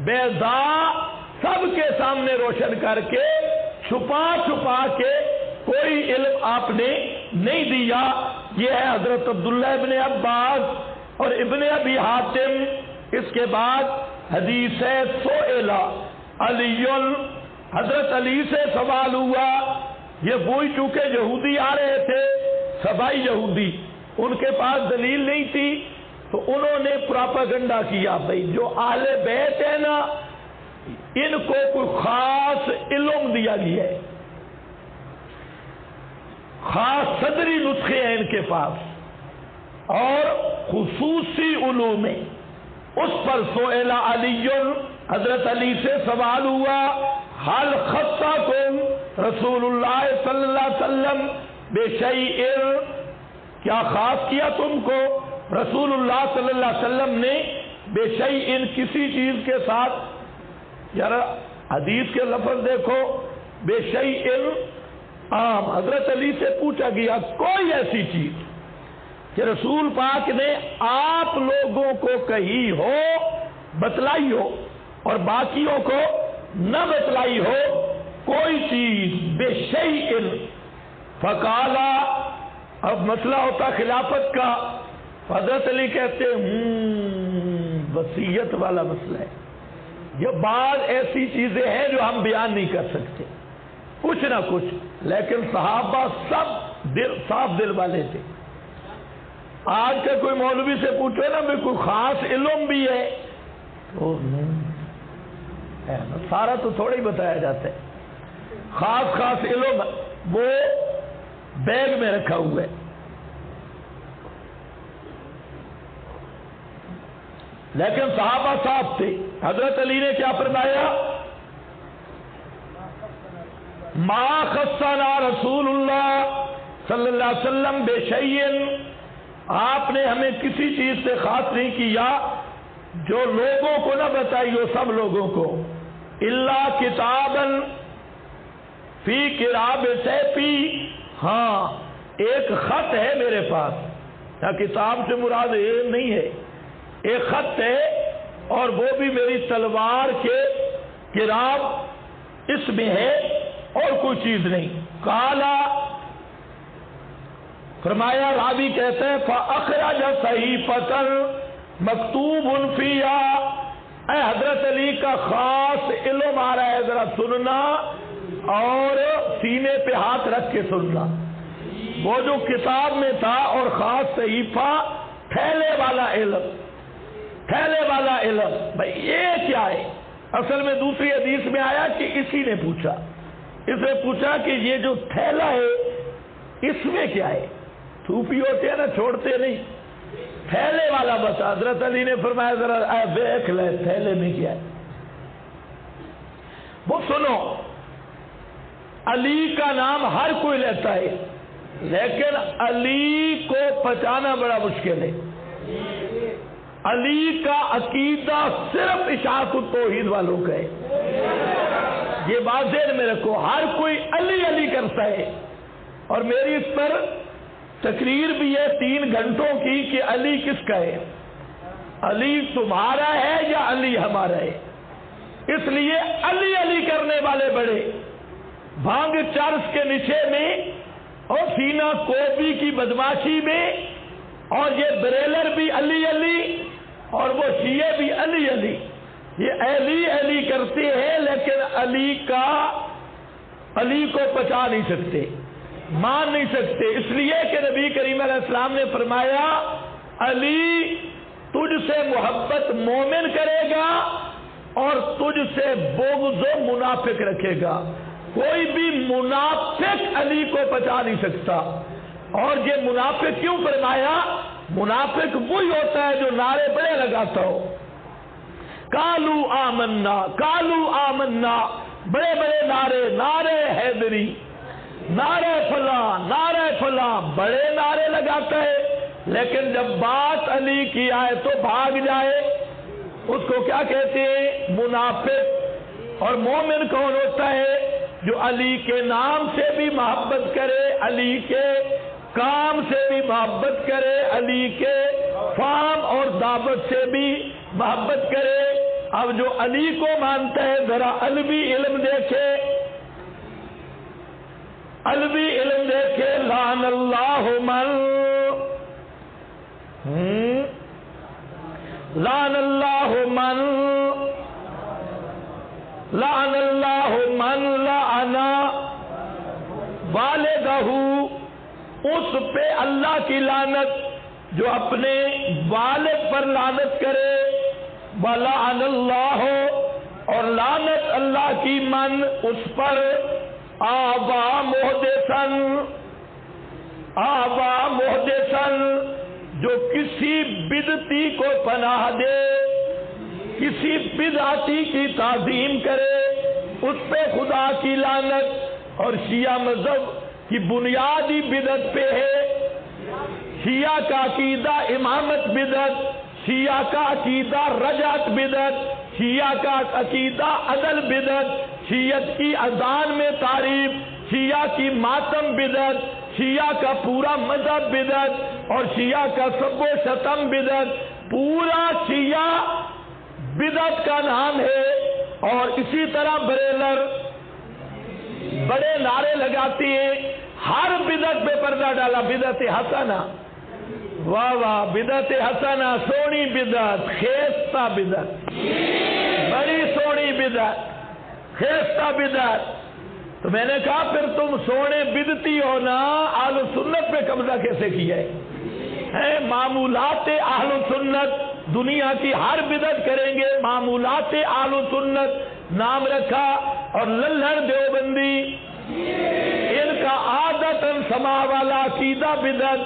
بیضا سب کے سامنے روشن کر کے، چھپا کے کوئی علم آپ نے نہیں دیا۔ یہ ہے حضرت عبداللہ ابن عباس اور ابن ابی حاتم۔ اس کے بعد حدیث ہے سئلہ علی، حضرت علی سے سوال ہوا، یہ وہی چونکہ یہودی آ رہے تھے، سبائی یہودی، ان کے پاس دلیل نہیں تھی تو انہوں نے پراپاگنڈا کیا، بھائی جو اہل بیت ہے نا ان کو کوئی خاص علم دیا گیا ہے، خاص صدری نسخے ہیں ان کے پاس اور خصوصی علوم میں، اس پر سئل علی، حضرت علی سے سوال ہوا، حل خصکم رسول اللہ صلی اللہ علیہ وسلم بشیء، کیا خاص کیا تم کو رسول اللہ صلی اللہ علیہ وسلم نے بشیء کسی چیز کے ساتھ؟ یار حدیث کے لفظ دیکھو، بشیء عام، حضرت علی سے پوچھا گیا کوئی ایسی چیز کہ رسول پاک نے آپ لوگوں کو کہی ہو، بتلائی ہو اور باقیوں کو نہ بتلائی ہو، کوئی چیز بشیء؟ فقالا، اب مسئلہ ہوتا خلافت کا، حضرت علی کہتے وصیت والا مسئلہ ہے، یہ بعض ایسی چیزیں ہیں جو ہم بیان نہیں کر سکتے، کچھ نہ کچھ، لیکن صحابہ سب صاف دل والے تھے۔ آج کا کوئی مولوی سے پوچھو نا بھی کوئی خاص علم بھی ہے تو سارا تو تھوڑا ہی بتایا جاتا ہے، خاص علم وہ بیگ میں رکھا ہوا ہے۔ لیکن صحابہ صاحب تھے، حضرت علی نے کیا فرمایا؟ ما خصنا رسول اللہ صلی اللہ علیہ وسلم بشیء، آپ نے ہمیں کسی چیز سے خاص نہیں کیا جو لوگوں کو نہ بتائی ہو، سب لوگوں کو، الا کتابا فی قراب سیفی، ہاں ایک خط ہے میرے پاس، یا کتاب سے مراد یہ نہیں ہے، ایک خط ہے اور وہ بھی میری تلوار کے قراب اس میں ہے اور کوئی چیز نہیں۔ قالا، فرمایا، راوی کہتے ہیں فاخرج صحیفۃ مکتوب فیہا، اے حضرت علی کا خاص علم آ رہا ہے، ذرا سننا اور سینے پہ ہاتھ رکھ کے سننا۔ وہ جو کتاب میں تھا اور خاص صحیفہ، تھیلے والا علم، تھیلے والا علم، بھائی یہ کیا ہے؟ اصل میں دوسری حدیث میں آیا کہ اسی نے پوچھا، اس نے پوچھا کہ یہ جو تھیلا ہے اس میں کیا ہے؟ تھوپی ہوتے ہیں نا، چھوڑتے نہیں، تھیلے والا بتا۔ حضرت علی نے فرمایا ذرا دیکھ لے تھیلے میں کیا ہے۔ وہ سنو، علی کا نام ہر کوئی لیتا ہے لیکن علی کو پہچانا بڑا مشکل ہے۔ علی کا عقیدہ صرف اشاعت التوحید والوں کا ہے، یہ بات ذہن میں رکھو، ہر کوئی علی علی کرتا ہے، اور میری اس پر تقریر بھی ہے 3 گھنٹوں کی کہ علی کس کا ہے، علی تمہارا ہے یا علی ہمارا ہے؟ اس لیے علی علی کرنے والے بڑے، بھانگ چرس کے نشے میں اور سینہ کوبی کی بدماشی میں، اور یہ بریلر بھی علی علی اور وہ شیعہ بھی علی علی، یہ علی علی کرتے ہیں لیکن علی کو پہچان نہیں سکتے، مان نہیں سکتے، اس لیے کہ نبی کریم علیہ السلام نے فرمایا علی تجھ سے محبت مومن کرے گا اور تجھ سے بغض و منافق رکھے گا، کوئی بھی منافق علی کو پہچان نہیں سکتا۔ اور یہ منافق کیوں فرمایا؟ منافق وہی ہوتا ہے جو نعرے بڑے لگاتا ہو، کالو آمنا، کالو آمنا، بڑے بڑے نعرے، نعرے حیدری، نعرے فلاں، نعرے فلاں، بڑے نعرے لگاتا ہے، لیکن جب بات علی کی آئے تو بھاگ جائے، اس کو کیا کہتے ہیں؟ منافق۔ اور مومن کون ہوتا ہے؟ جو علی کے نام سے بھی محبت کرے، علی کے کام سے بھی محبت کرے، علی کے فام اور دعوت سے بھی محبت کرے۔ اب جو علی کو مانتا ہے ذرا علوی علم دیکھے، علوی علم دیکھے، لعن اللہ من، لعن اللہ من، لعن اللہ من لعن والدہ، اس پہ اللہ کی لعنت جو اپنے والد پر لعنت کرے، وَلَعَنَ اللَّهُ، اور لعنت اللہ کی من اس پر آبا محدثن، آبا محدثن، جو کسی بدعتی کو پناہ دے، کسی بدعتی کی تعظیم کرے، اس پہ خدا کی لعنت۔ اور شیعہ مذہب کی بنیادی بدعت پہ ہے، شیعہ کا عقیدہ امامت بدعت، شیعہ کا عقیدہ رجعت بدعت، شیعہ کا عقیدہ عدل بدعت، شیعت کی اذان میں تعریف، شیعہ کی ماتم بدعت، شیعہ کا پورا مذہب بدعت، اور شیعہ کا سب و شتم بدعت۔ پورا شیعہ بدعت کا نام ہے۔ اور اسی طرح بریلر بڑے نعرے لگاتی ہیں، ہر بدعت پہ پردہ ڈالا، بدعت حسنہ، واہ واہ بدعت حسنہ، سونی بدعت، خیستہ بدعت، بڑی سونی بدعت، خیستہ بدعت۔ تو میں نے کہا پھر تم سونے بدعتی ہو نا، اہل سنت پہ قبضہ کیسے کیا ہے؟ معمولات اہل سنت، دنیا کی ہر بدعت کریں گے، معمولات اہل سنت نام رکھا۔ اور للہر دیوبندی، ان کا عادتاً سما والا عقیدہ بدعت،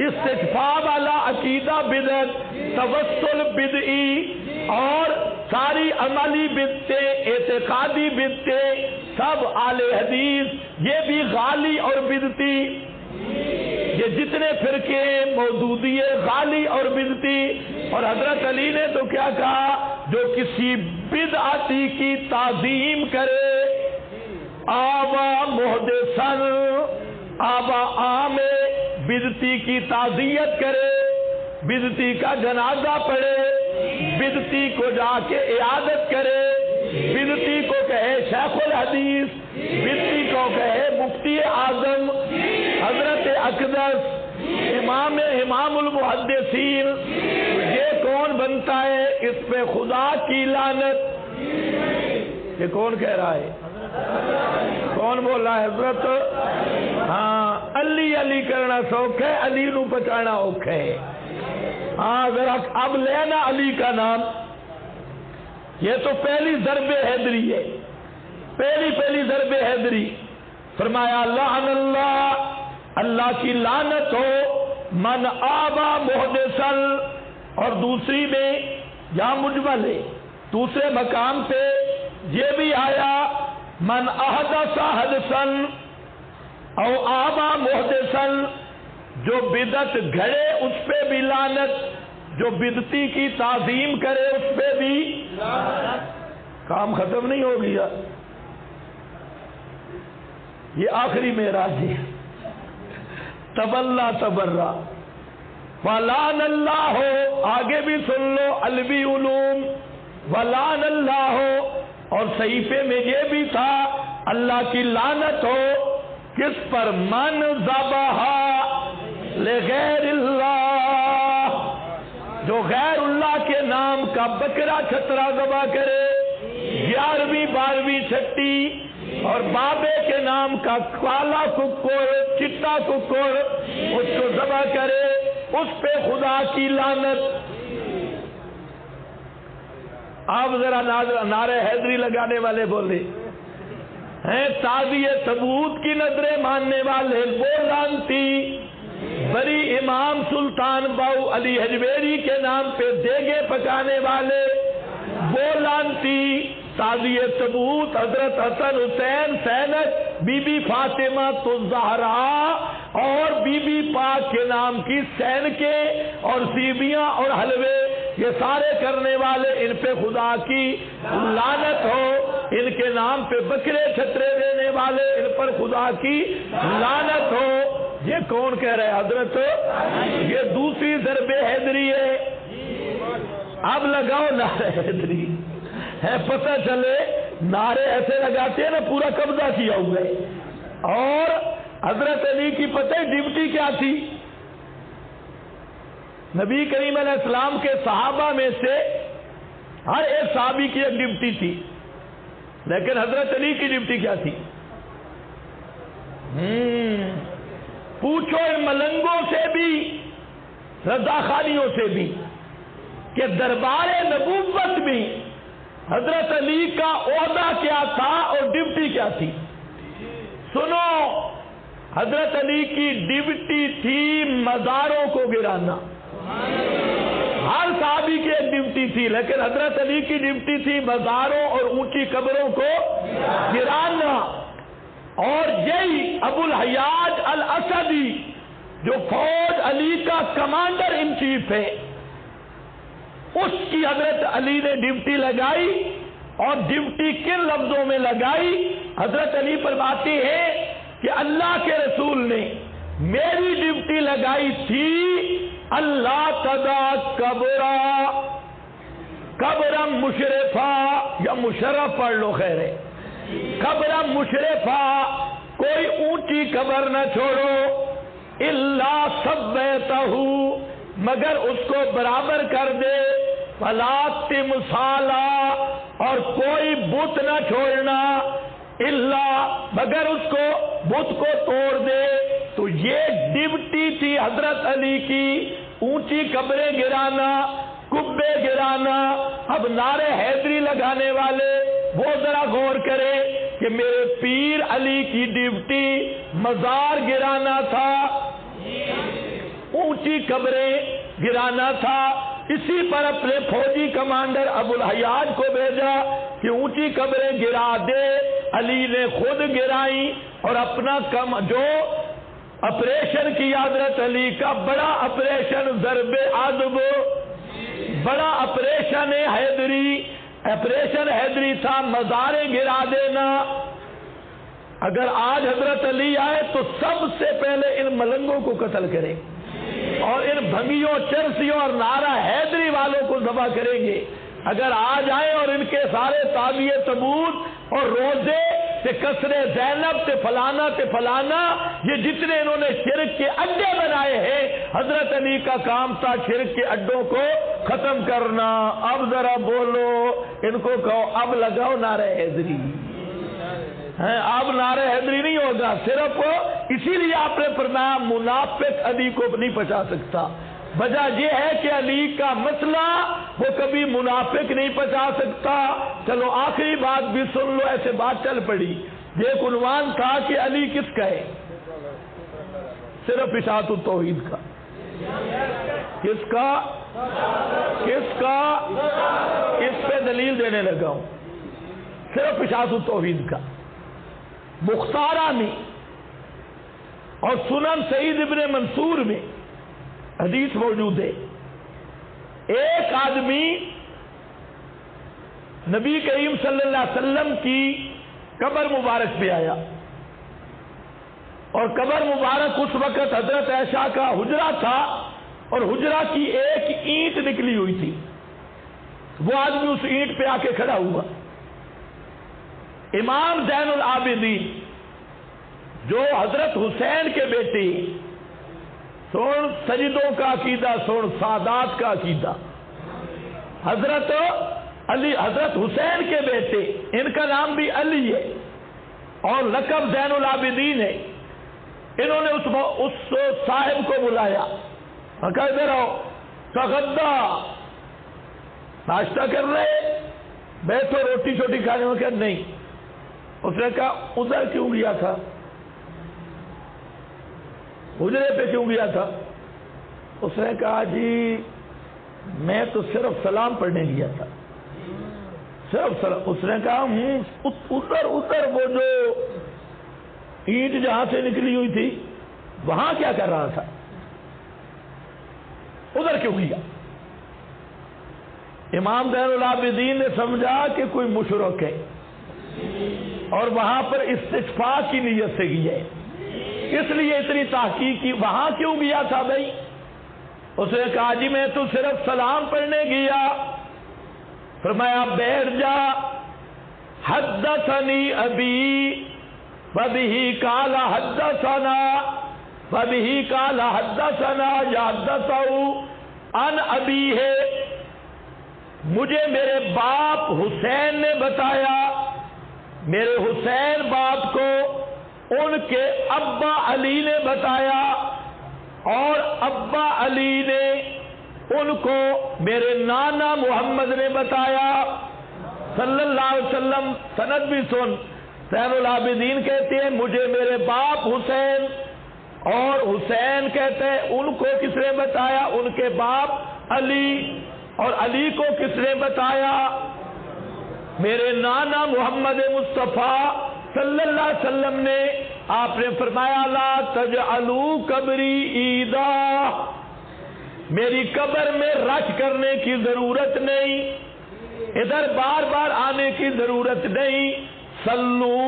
استشفاء والا عقیدہ بدعت، توسل بدعی، اور ساری عملی بدعتیں، اعتقادی بدعتیں، سب اہل حدیث، یہ بھی غالی اور بدعتی۔ یہ جتنے فرقے ہیں، مودودی، غالی اور بدعتی۔ اور حضرت علی نے تو کیا کہا؟ جو کسی بدعتی کی تعظیم کرے، آبا محدثن، آبا عام بدعتی کی تعزیت کرے، بدعتی کا جنازہ پڑھے، بدعتی کو جا کے عیادت کرے، بدعتی کو کہے شیخ الحدیث، بدعتی کو کہے مفتی اعظم، حضرت اقدس، امام المحدثین، یہ کون بنتا ہے؟ اس پہ خدا کی لعنت۔ یہ کون کہہ رہا ہے؟ کون بولا ہے؟ حضرت۔ ہاں، علی علی کرنا سوکھ ہے، علی نو پہچانا اوکھا ہے۔ ہاں ذرا اب لینا علی کا نام۔ یہ تو پہلی ضرب حیدری ہے، پہلی ضرب حیدری۔ فرمایا لعن اللہ، اللہ کی لعنت ہو من آبا محدثن۔ اور دوسری میں یا مجمل ہے، دوسرے مقام پہ یہ بھی آیا من احدث حدثن او آبا محدثن، جو بدعت گھڑے اس پہ بھی لعنت، جو بدعتی کی تعظیم کرے اس پہ بھی کام ختم نہیں ہو گیا۔ یہ آخری معراج ہے، تبلا تبرا ولعن اللہ ہو، آگے بھی سن لو علوی علوم، ولعن اللہ ہو، اور صحیفے میں یہ بھی تھا اللہ کی لعنت ہو کس پر؟ من ذبح لغیر اللہ، جو غیر اللہ کے نام کا بکرا چھترا ذبح کرے، 11ویں 12ویں چھٹی، اور بابے کے نام کا کالا ککڑ، چٹا ککڑ، اس کو ذبح کرے، اس پہ خدا کی لعنت۔ آپ ذرا نعرہ حیدری لگانے والے بولے ہیں، تازی ثبوت کی نظریں ماننے والے وہ لعنتی، بڑی امام سلطان باؤ علی حجویری کے نام پہ دیگے پکانے والے وہ لعنتی، تازی ثبوت حضرت حسن حسین سینک، بی بی فاطمہ الزہرا اور بی بی پاک کے نام کی سینکے اور سیبیاں اور حلوے، یہ سارے کرنے والے، ان پہ خدا کی لعنت ہو۔ ان کے نام پہ بکرے چھترے دینے والے، ان پر خدا کی لعنت ہو۔ یہ کون کہہ رہے حضرت؟ یہ دوسری ضرب حیدری ہے۔ اب لگاؤ نعرہ حیدری، ہے پتہ چلے نعرے ایسے لگاتے ہیں نا پورا قبضہ کیا ہوا ہے۔ اور حضرت علی کی پتہ ڈیوٹی کیا تھی؟ نبی کریم علیہ السلام کے صحابہ میں سے ہر ایک صحابی کی ایک ڈیوٹی تھی، لیکن حضرت علی کی ڈیوٹی کیا تھی؟ پوچھو ان ملنگوں سے بھی، رضاخانیوں سے بھی، کہ دربار نبوت میں حضرت علی کا عہدہ کیا تھا اور ڈیوٹی کیا تھی؟ سنو، حضرت علی کی ڈیوٹی تھی مزاروں کو گرانا. ہر صحابی کی ایک ڈیوٹی تھی، لیکن حضرت علی کی ڈیوٹی تھی مزاروں اور اونچی قبروں کو گرانا. اور یہی ابو الحیاج الاسدی جو فوج علی کا کمانڈر ان چیف ہے، اس کی حضرت علی نے ڈیوٹی لگائی. اور ڈیوٹی کن لفظوں میں لگائی؟ حضرت علی فرماتے ہیں کہ اللہ کے رسول نے میری ڈیوٹی لگائی تھی اللہ تدا قبرم مشرفہ، یا مشرف پڑھ لو خیر ہے، قبرم مشرفہ، کوئی اونچی قبر نہ چھوڑو، الا سبیتہ، مگر اس کو برابر کر دے، فلا تمثالا، اور کوئی بت نہ چھوڑنا، الا، مگر اس کو بت کو توڑ دے. تو یہ ڈیوٹی تھی حضرت علی کی، اونچی قبریں گرانا، کبے گرانا. اب نعرے حیدری لگانے والے وہ ذرا غور کرے کہ میرے پیر علی کی ڈیوٹی مزار گرانا تھا، اونچی قبریں گرانا تھا. اسی پر اپنے فوجی کمانڈر ابو الحیاج کو بھیجا کہ اونچی قبریں گرا دے. علی نے خود گرائی اور اپنا جو آپریشن کیا حضرت علی کا بڑا آپریشن ضرب عضب، بڑا آپریشن حیدری، آپریشن حیدری تھا مزاریں گرا دینا. اگر آج حضرت علی آئے تو سب سے پہلے ان ملنگوں کو قتل کریں اور ان بھنگیوں، چرسیوں اور نعرہ حیدری والوں کو ذبح کریں گے. اگر آج آئے اور ان کے سارے تابعے ثبوت اور روزے سے کسر زینب سے فلانا سے فلانا، یہ جتنے انہوں نے شرک کے اڈے بنائے ہیں، حضرت علی کا کام تھا شرک کے اڈوں کو ختم کرنا. اب ذرا بولو، ان کو کہو اب لگاؤ نعرہ حیدری. اب نعرہ حیدری نہیں ہوگا، صرف اسی لیے آپ نے فرمایا منافق علی کو نہیں پہنچا سکتا. وجہ یہ ہے کہ علی کا مسئلہ وہ کبھی منافق نہیں پہنچا سکتا. چلو آخری بات بھی سن لو، ایسے بات چل پڑی. ایک عنوان تھا کہ علی کس کا ہے؟ صرف اشاعت التوحید کا. کس کا؟ کس کا؟ اس پہ دلیل دینے لگا ہوں. صرف اشاعت التوحید کا. مختارہ میں اور سنن سعید ابن منصور میں حدیث موجود ہے. ایک آدمی نبی کریم صلی اللہ علیہ وسلم کی قبر مبارک پہ آیا، اور قبر مبارک اس وقت حضرت عائشہ کا حجرہ تھا، اور حجرہ کی ایک اینٹ نکلی ہوئی تھی. وہ آدمی اس اینٹ پہ آ کے کھڑا ہوا. امام زین العابدین جو حضرت حسین کے بیٹے، سن سجدوں کا عقیدہ، سن سادات کا عقیدہ، حضرت علی، حضرت حسین کے بیٹے، ان کا نام بھی علی ہے اور لقب زین العابدین ہے. انہوں نے اس صاحب کو بلایا، کہا ادھر آؤ، تغدا، ناشتہ کر رہے، بیٹھو روٹی چھوٹی کھانے میں. کہ نہیں. اس نے کہا ادھر کیوں گیا تھا، حجرے پہ کیوں گیا تھا؟ اس نے کہا جی میں تو صرف سلام پڑھنے گیا تھا، صرف سلام. اس نے کہا ادھر وہ جو اینٹ جہاں سے نکلی ہوئی تھی وہاں کیا کر رہا تھا، ادھر کیوں گیا؟ امام زین العابدین نے سمجھا کہ کوئی مشرک ہے اور وہاں پر استشفاء کی نیت سے گیا ہے، اس لیے اتنی تحقیق کی. وہاں کیوں گیا تھا بھائی؟ اس نے کہا جی میں تو صرف سلام پڑھنے گیا. فرمایا بیٹھ جا. حدثنی ابی وبہ قال حدثنا وبہ قال حدثنا یحدثہ عن ابی ہے، مجھے میرے باپ حسین نے بتایا، میرے حسین باپ کو ان کے ابا علی نے بتایا، اور ابا علی نے ان کو میرے نانا محمد نے بتایا صلی اللہ علیہ وسلم. سند بھی سن، زین العابدین کہتے ہیں مجھے میرے باپ حسین، اور حسین کہتے ہیں ان کو کس نے بتایا؟ ان کے باپ علی، اور علی کو کس نے بتایا؟ میرے نانا محمد مصطفیٰ صلی اللہ علیہ وسلم نے۔ آپ نے فرمایا لا تجعلوا قبری عیدا، میری قبر میں رش کرنے کی ضرورت نہیں، ادھر بار بار آنے کی ضرورت نہیں۔ صلو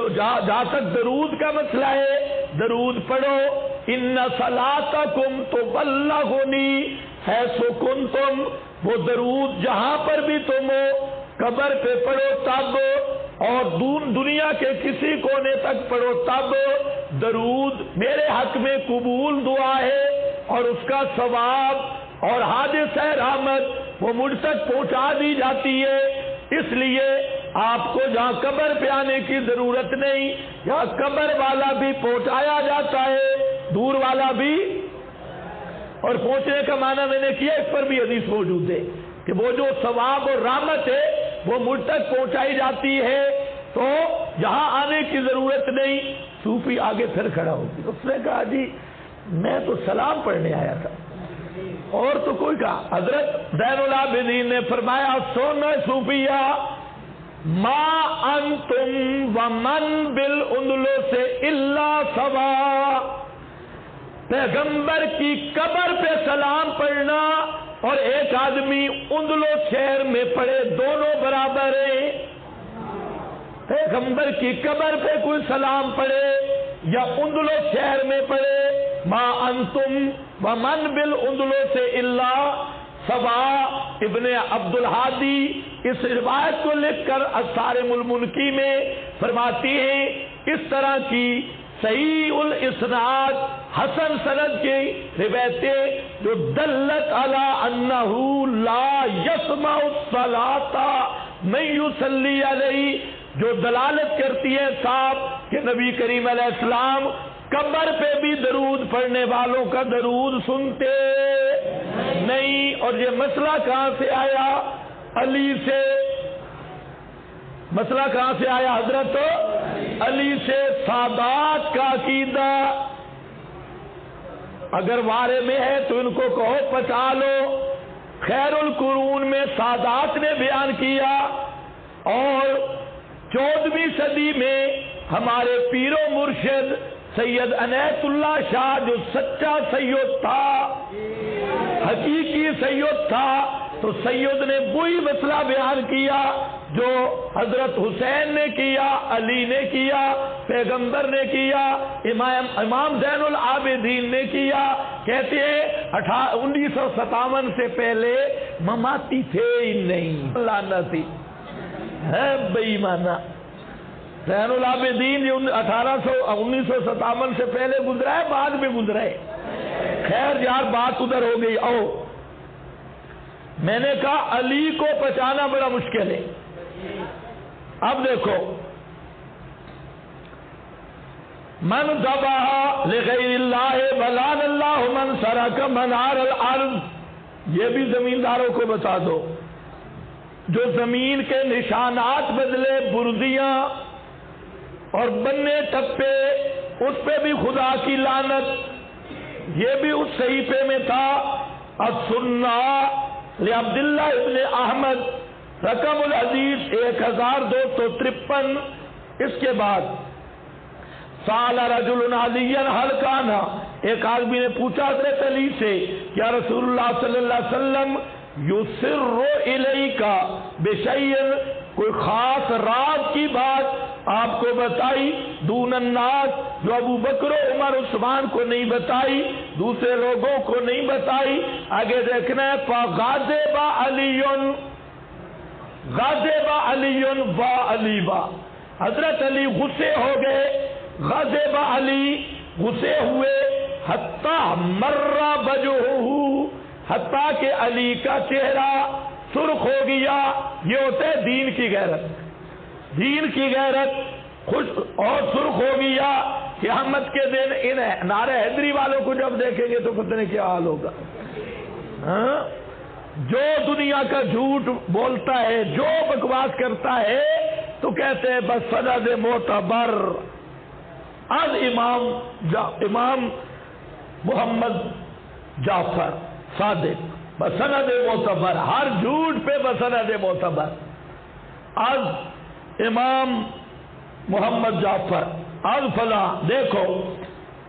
جہاں تک درود کا مسئلہ ہے درود پڑھو، ان صلاتکم تبلغنی حیث کنتم، وہ درود جہاں پر بھی تم ہو قبر پہ پڑھو تب، اور دنیا کے کسی کونے تک پڑھو تب۔ درود میرے حق میں قبول دعا ہے، اور اس کا ثواب اور حادثہ رحمت وہ مجھ تک پہنچا دی جاتی ہے۔ اس لیے آپ کو جہاں قبر پہ آنے کی ضرورت نہیں، جہاں قبر والا بھی پہنچایا جاتا ہے، دور والا بھی۔ اور پہنچنے کا معنی میں نے کیا، اس پر بھی حدیث موجود ہے کہ وہ جو ثواب اور رحمت ہے وہ مجھ تک پہنچائی جاتی ہے، تو جہاں آنے کی ضرورت نہیں۔ صوفی آگے پھر کھڑا ہو گیا، اس نے کہا جی میں تو سلام پڑھنے آیا تھا، اور تو کوئی کہا۔ حضرت زین العابدین نے فرمایا سونا صوفیہ، ما انتم ومن بالاندلس الا سوا، پیغمبر کی قبر پہ سلام پڑھنا اور ایک آدمی اندلس شہر میں پڑھے دونوں برابر ہیں۔ پیغمبر کی قبر پہ کوئی سلام پڑھے یا اندلس شہر میں پڑھے، ما انتم ومن بالاندلس الا سوا۔ ابن عبد الحادی اس روایت کو لکھ کر الصارم المنکی میں فرماتی ہیں اس طرح کی صحیح الاسناد حسن سند کی روایتیں جو دلت علی انہ لا یسمع الصلاۃ من یصلی علیہ، جو دلالت کرتی ہے صاحب کہ نبی کریم علیہ السلام قبر پہ بھی درود پڑھنے والوں کا درود سنتے نہیں۔ اور یہ مسئلہ کہاں سے آیا؟ علی سے۔ مسئلہ کہاں سے آیا؟ حضرت علی سے۔ سادات کا عقیدہ اگر وارے میں ہے تو ان کو کہو پچا لو۔ خیر القرون میں سادات نے بیان کیا، اور 14ویں صدی میں ہمارے پیر و مرشد سید عنایت اللہ شاہ جو سچا سید تھا، حقیقی سید تھا، تو سید نے وہی مسئلہ بیان کیا جو حضرت حسین نے کیا، علی نے کیا، پیغمبر نے کیا، امام زین العابدین نے کیا۔ کہتے ہیں 1957 سے پہلے مماتی تھے ہی نہیں، لعنتی ہے بے ایمانہ۔ زین العابدین 1957 سے پہلے گزرا ہے، بعد میں گزرا ہے۔ خیر یار بات ادھر ہو گئی۔ آؤ، میں نے کہا علی کو پہچانا بڑا مشکل ہے۔ اب دیکھو، من ذبح لغیر اللہ بلان اللہ من سرک منار الارض، یہ بھی زمینداروں کو بتا دو۔ جو زمین کے نشانات بدلے، بردیاں اور بننے ٹپے، اس پہ بھی خدا کی لعنت، یہ بھی اس صحیفے میں تھا۔ السنہ لعبداللہ ابن احمد، رقم الحدیث 1253۔ اس کے بعد سال رجل علی حل کانا، ایک آدمی نے پوچھا حضرت علی سے یا رسول اللہ صلی اللہ علیہ وسلم یسر الیکا بشیء، کوئی خاص راز کی بات آپ کو بتائی، دون الناس، جو ابو بکر و عمر عثمان کو نہیں بتائی، دوسرے لوگوں کو نہیں بتائی۔ آگے دیکھنا ہے فغاضب علی، غاضب علی و علی با، حضرت علی غصے ہو گئے، غاضب علی غصے ہوئے، حتی مر وجہہ، حتیٰ کہ علی کا چہرہ سرخ ہو گیا۔ یہ ہوتے ہے دین کی غیرت، دین کی غیرت خوش اور سرخ ہو گیا۔ قیامت کے دن ان نعرہ حیدری والوں کو جب دیکھیں گے تو پتہ نہیں کیا حال ہوگا۔ جو دنیا کا جھوٹ بولتا ہے، جو بکواس کرتا ہے، تو کہتے ہیں بس سند معتبر از امام محمد جعفر صادق، بسند معتبر، ہر جھوٹ پہ بسند معتبر، از امام محمد جعفر از فلاں. دیکھو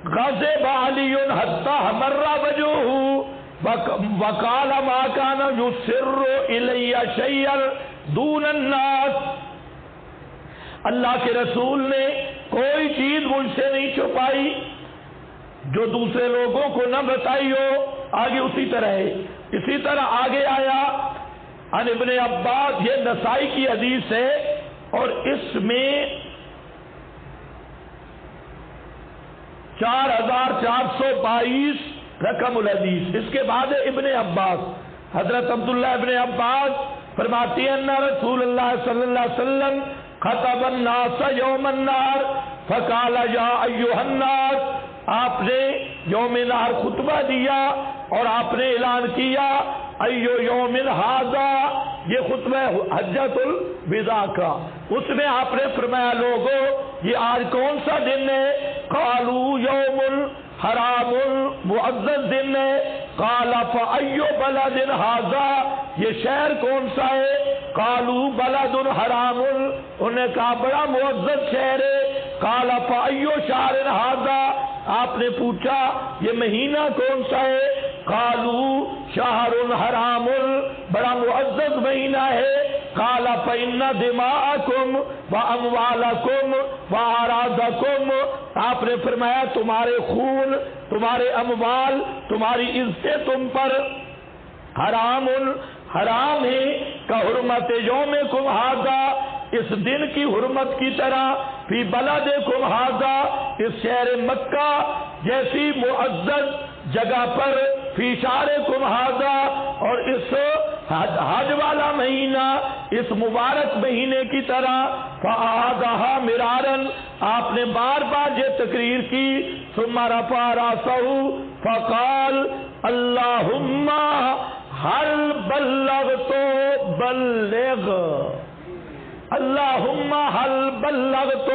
غضب علی حتی حمر وجهه وقال ما كان يسر الی شیئا دون الناس. اللہ کے رسول نے کوئی چیز مجھ سے نہیں چھپائی جو دوسرے لوگوں کو نہ بتائی ہو. آگے اسی طرح ہے. اسی طرح آگے آیا عن ابن عباس، یہ نسائی کی حدیث ہے اور اس میں 4422 رقم الحدیث. اس کے بعد ابن عباس، حضرت عبداللہ ابن عباس فرماتی ہیں ان رسول اللہ صلی اللہ علیہ وسلم خطب الناس یوم النار فقال یا ایھا الناس. آپ نے یوم نحر خطبہ دیا اور آپ نے اعلان کیا ایو یوم ھذا، یہ خطبہ حجۃ الوداع کا. اس میں آپ نے فرمایا لوگوں یہ آج کون سا دن ہے؟ قالوا یوم الحرام المعزز دن ہے. قال فایو بلد ھذا، یہ شہر کون سا ہے؟ قالوا بلد حرام، انہوں نے کہا بڑا معزز شہر ہے. قال فایو شہر ھذا، آپ نے پوچھا یہ مہینہ کون سا ہے؟ قالوا شہر حرام، بڑا معزز مہینہ ہے. قال فإن دماءکم واموالکم واعراضکم، آپ نے فرمایا تمہارے خون، تمہارے اموال، تمہاری عزتیں تم پر حرام ہے. کا حرمت یومکم ھذا، اس دن کی حرمت کی طرح، فی بلدکم ھذا، اس شہر مکہ جیسی معزز جگہ پر، فی شہرکم ھذا، اور اس حج والا مہینہ اس مبارک مہینے کی طرح. فأعادها مرارا، آپ نے بار بار یہ تقریر کی. ثم رفع رأسه فقال اللہم هل بلغت بلغ، اللہم هل بلغت.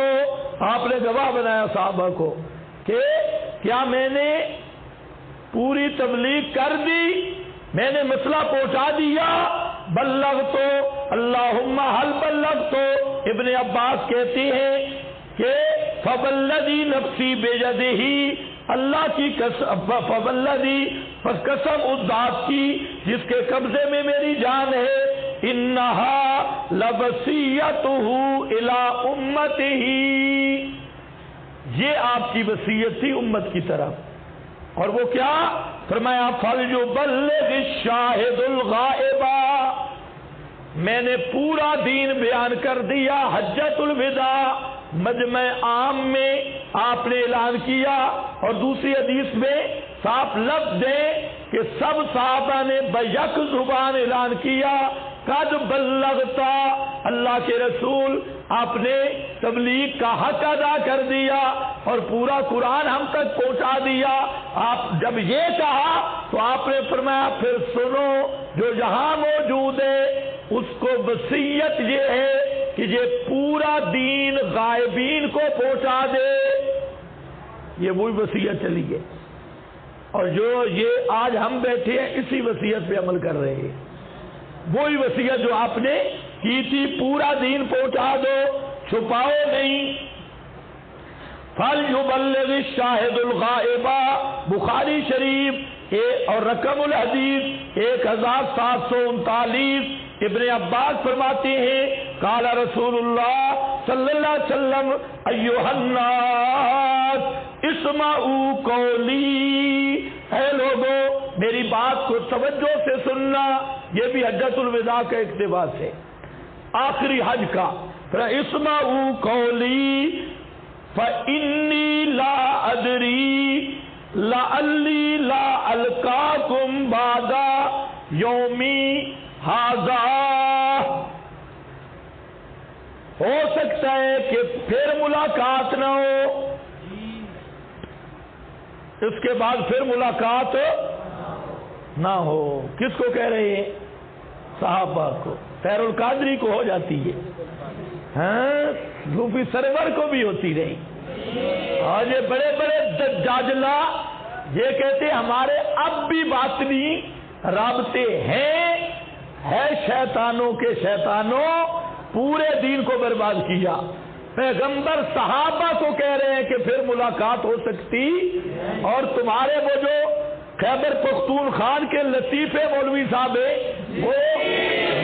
آپ نے جواب بنایا صحابہ کو کہ کیا میں نے پوری تبلیغ کر دی، میں نے مسئلہ پہنچا دیا؟ بلغت، اللہم هل بلغت. ابن عباس کہتے ہیں کہ فوالذی نفسی بیدہ، اللہ کی قسم، فوالذی، پس قسم اس ذات کی جس کے قبضے میں میری جان ہے، انہا لوصیتہ الی امتہ، یہ آپ کی وصیت تھی امت کی طرف. اور وہ کیا فرمایا؟ فلیبلغ الشاہد الغائب، میں نے پورا دین بیان کر دیا. حجۃ الوداع مجمع عام میں آپ نے اعلان کیا، اور دوسری حدیث میں صاف لفظ ہے کہ سب صحابہ نے بیک زبان اعلان کیا قد بلغتا، اللہ کے رسول آپ نے تبلیغ کا حق ادا کر دیا اور پورا قرآن ہم تک پہنچا دیا. آپ جب یہ کہا تو آپ نے فرمایا پھر سنو جو یہاں موجود ہے اس کو وصیت یہ ہے کہ یہ پورا دین غائبین کو پہنچا دے. یہ وہی وصیت چلی ہے، اور جو یہ آج ہم بیٹھے ہیں اسی وصیت پہ عمل کر رہے ہیں. وہی وصیت جو آپ نے کی تھی، پورا دین پہنچا دو، چھپاؤ نہیں. فَلْيُبَلِّغِ الشَّاهِدُ الْغَائِبَ، بخاری شریف اور رقم الحدیث 1739. ابن عباس فرماتے ہیں قال رسول اللہ صلی اللہ علیہ وسلم ایھا الناس اسمعوا قولی، اے لوگوں میری بات کو توجہ سے سننا. یہ بھی حجۃ الوداع کا اقتباس ہے، آخری حج کا. اسمعوا قولی فإنی لا ادری لعلی لا القاکم بعد یومی ھذا، ہو سکتا ہے کہ پھر ملاقات نہ ہو، اس کے بعد پھر ملاقات نہ ہو. کس کو کہہ رہے ہیں؟ صحابہ کو، خیر القادری کو ہو جاتی ہے، ہاں صوفی سرور کو بھی ہوتی رہی. اور یہ بڑے بڑے دجاجلہ یہ کہتے ہمارے اب بھی باطنی رابطے ہیں. ہے شیطانوں کے شیطانوں، پورے دین کو برباد کیا. پیغمبر صحابہ کو کہہ رہے ہیں کہ پھر ملاقات ہو سکتی، اور تمہارے وہ جو خیبر پختونخوا کے لطیفے مولوی صاحب ہیں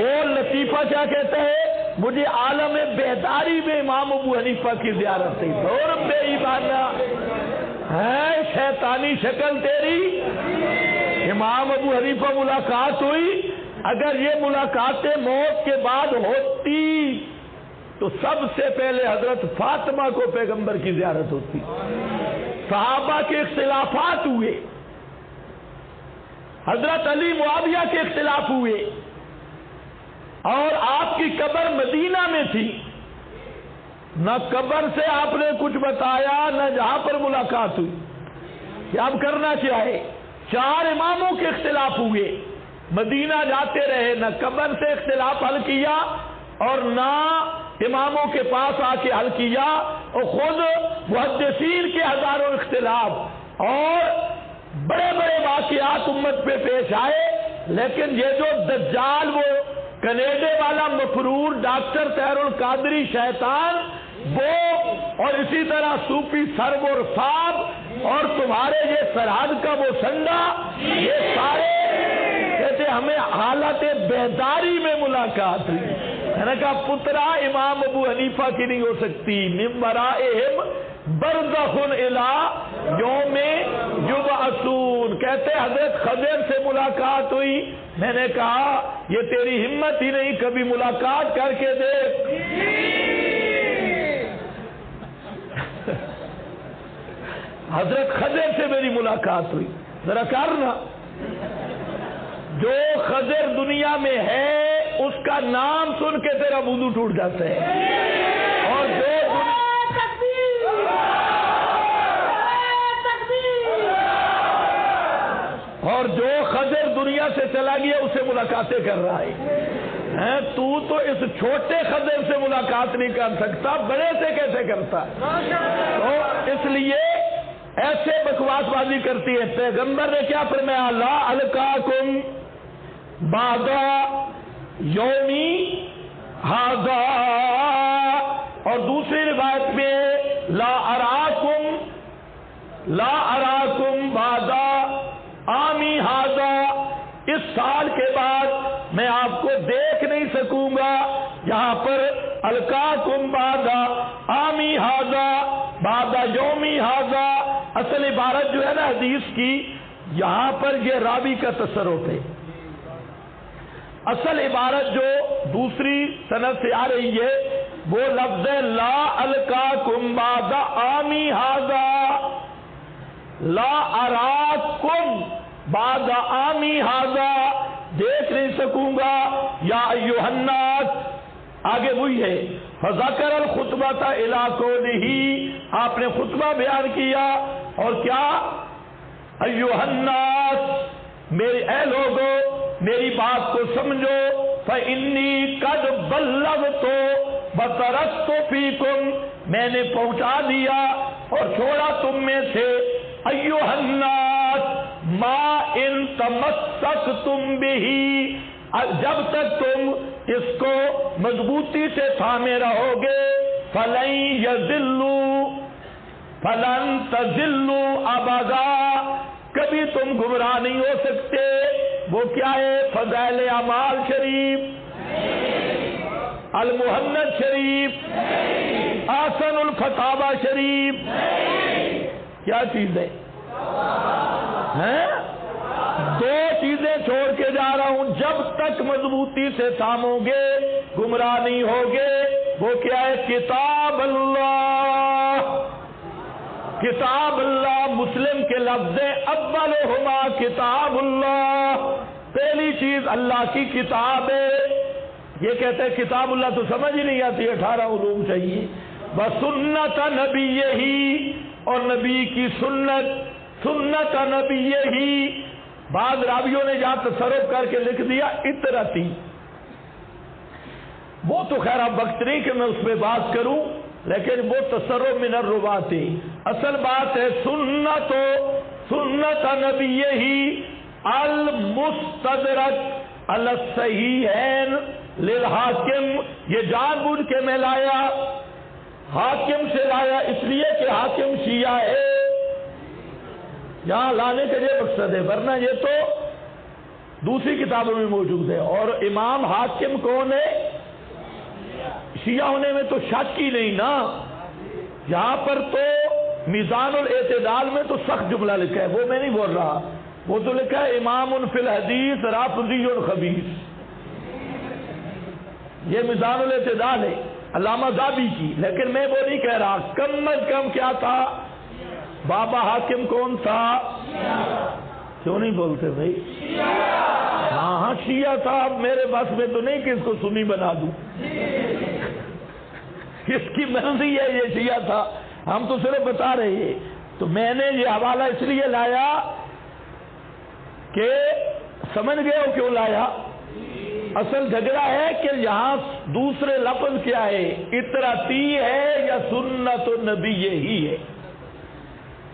وہ لطیفہ کیا کہتے ہیں؟ مجھے عالم بیداری میں امام ابو حنیفہ کی زیارت تھی. اور بے ایمانہ ہے شیطانی شکل تیری. امام ابو حنیفہ ملاقات ہوئی. اگر یہ ملاقاتیں موت کے بعد ہوتی تو سب سے پہلے حضرت فاطمہ کو پیغمبر کی زیارت ہوتی. صحابہ کے اختلافات ہوئے، حضرت علی معاویہ کے اختلاف ہوئے، اور آپ کی قبر مدینہ میں تھی. نہ قبر سے آپ نے کچھ بتایا، نہ جہاں پر ملاقات ہوئی کہ آپ کرنا چاہے. 4 اماموں کے اختلاف ہوئے، مدینہ جاتے رہے، نہ قبر سے اختلاف حل کیا اور نہ اماموں کے پاس آ کے حل کیا. اور خود محدثین کے ہزاروں اختلاف اور بڑے بڑے واقعات امت پہ پیش آئے. لیکن یہ جو دجال، وہ کینیڈا والا مفرور ڈاکٹر طاہر القادری شیطان، وہ اور اسی طرح صوفی سرور صاحب اور تمہارے یہ سرحد کا وہ سنڈا، یہ سارے کہتے ہمیں حالت بیداری میں ملاقات ہوئی. میں نے کہا پترا امام ابو حنیفہ کی نہیں ہو سکتی. من ورائہم برزخ الی یوم یبعثون. کہتے حضرت خضر سے ملاقات ہوئی. میں نے کہا یہ تیری ہمت ہی نہیں، کبھی ملاقات کر کے دیکھ. حضرت خضر سے میری ملاقات ہوئی. ذرا کرنا. جو خضر دنیا میں ہے اس کا نام سن کے تیرا وضو ٹوٹ جاتا ہے. اور جو خضر دنیا سے چلا گیا اسے ملاقاتیں کر رہا ہے. تو اس چھوٹے خضر سے ملاقات نہیں کر سکتا، بڑے سے کیسے کرتا؟ تو اس لیے ایسے بکواس بازی کرتی ہے. پیغمبر نے کیا فرمایا؟ لا القاکم بعد یومی ھذا. اور دوسری روایت میں لا اراکم بعد عامی ھذا. اس سال کے بعد میں آپ کو دیکھ نہیں سکوں گا. یہاں پر القاکم بعد عامی ھذا بعد یومی ھذا، اصل عبارت جو ہے نا حدیث کی، یہاں پر یہ راوی کا تصرف ہے. اصل عبارت جو دوسری سند سے آ رہی ہے وہ لفظ لا القاکم بعد عامی ھذا، لا اراکم بعد عامی ھذا، دیکھ نہیں سکوں گا. یا ایھا الناس، آگے وہی ہے. فذکر الخطبۃ الی قولہ، آپ نے خطبہ بیان کیا اور کیا؟ ایھا الناس، میرے اے لوگوں میری بات کو سمجھو. فإنی قد بلغت وترکت فیکم، میں نے پہنچا دیا اور چھوڑا تم میں سے. ایھا الناس ما ان تمسکتم بہ، جب تک تم اس کو مضبوطی سے تھامے رہو گے. فلن تضلوا ابدا، کبھی تم گمراہ نہیں ہو سکتے. وہ کیا ہے؟ فضائل اعمال شریف، المہند شریف، احسن الفتاوی شریف. کیا چیز ہے؟ دو چیزیں چھوڑ کے جا رہا ہوں، جب تک مضبوطی سے تھامو گے گمراہ نہیں ہوگے. وہ کیا ہے؟ کتاب اللہ. کتاب اللہ مسلم کے لفظ اولہما کتاب اللہ. پہلی چیز اللہ کی کتاب ہے. یہ کہتے ہیں کتاب اللہ تو سمجھ ہی نہیں آتی، 18 علوم چاہیے. وسنت نبیہ، اور نبی کی سنت. سنت نبیہ، بعض راویوں نے جہاں تصرف کر کے لکھ دیا اطرتی، وہ تو خیر اب وقت نہیں کہ میں اس پہ بات کروں، لیکن وہ تصرف من الروات ہے۔ اصل بات ہے سنت نبی ہی المستدرک علی الصحیحین للحاکم، یہ جان بوجھ کے میں لایا، حاکم سے لایا اس لیے کہ حاکم شیعہ ہے، یہاں لانے کا یہ مقصد ہے، ورنہ یہ تو دوسری کتابوں میں موجود ہے۔ اور امام حاکم کون ہے؟ شیعہ ہونے میں تو شک ہی نہیں نا۔ یہاں پر تو میزان الاعتدال میں تو سخت جملہ لکھا ہے، وہ میں نہیں بول رہا، وہ تو لکھا ہے امام فی الحدیث رافضی خبیث، یہ میزان الاعتدال ہے علامہ ذابی کی، لیکن میں وہ نہیں کہہ رہا۔ کم از کم کیا تھا؟ بابا حاکم کون تھا؟ کیوں نہیں بولتے بھائی؟ ہاں شیعہ تھا، اب میرے بس میں تو نہیں کہ اس کو سنی بنا دوں، اس کی مرضی ہے، یہ شیعہ تھا، ہم تو صرف بتا رہے ہیں۔ تو میں نے یہ حوالہ اس لیے لایا کہ سمجھ گئے ہو کیوں لایا؟ اصل جھگڑا ہے کہ یہاں دوسرے لفظ کیا ہے، اطرتی ہے یا سنت النبی ہی ہے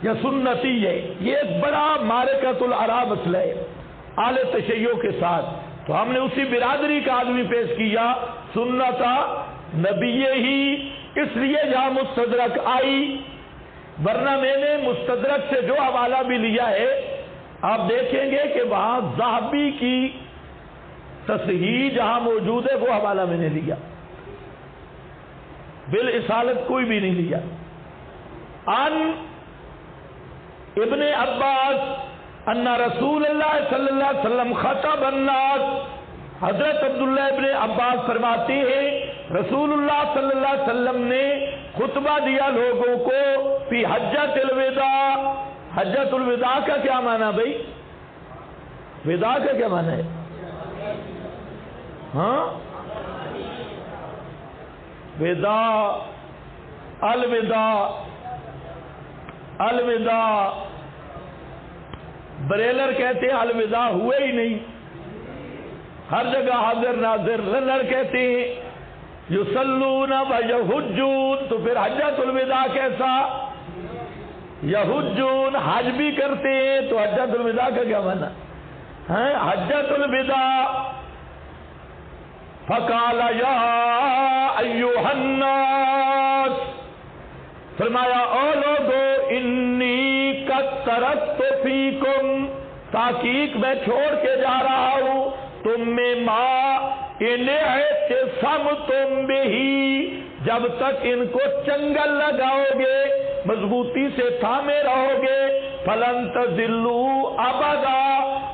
یا سنتی ہے، یہ ایک بڑا معرکۃ الآراء مسئلہ ہے اہل تشیع کے ساتھ۔ تو ہم نے اسی برادری کا آدمی پیش کیا، سنت نبی ہی، اس لیے یہاں مستدرک آئی، ورنہ میں نے مستدرک سے جو حوالہ بھی لیا ہے آپ دیکھیں گے کہ وہاں ذہبی کی تصحیح جہاں موجود ہے وہ حوالہ میں نے لیا، بالاسالت کوئی بھی نہیں لیا۔ ان ابن عباس ان رسول اللہ صلی اللہ علیہ وسلم خطب الناس، حضرت عبداللہ ابن عباس فرماتے ہیں رسول اللہ صلی اللہ علیہ وسلم نے خطبہ دیا لوگوں کو فی حجۃ الوداع۔ حجۃ الوداع کا کیا معنی بھائی؟ وداع کا کیا معنی ہے؟ ہاں وداع، الوداع، الوداع، بریلر کہتے ہیں الوداع ہوئے ہی نہیں، ہر جگہ حاضر ناظر۔ للر کہتے ہیں یصلون ویحجون، تو پھر حجۃ الوداع کیسا؟ یحجون، حج بھی کرتے ہیں، تو حجۃ الوداع کا کیا معنی ہے؟ حجۃ الوداع۔ فقال یا ایھا الناس، فرمایا او لوگو انی قد ترکت فیکم، تحقیق میں چھوڑ کے جا رہا ہوں تم میں ما ان اعتصمتم بہ، جب تک ان کو چنگل لگاؤ گے، مضبوطی سے تھامے رہو گے، فلن تضلوا ابدا،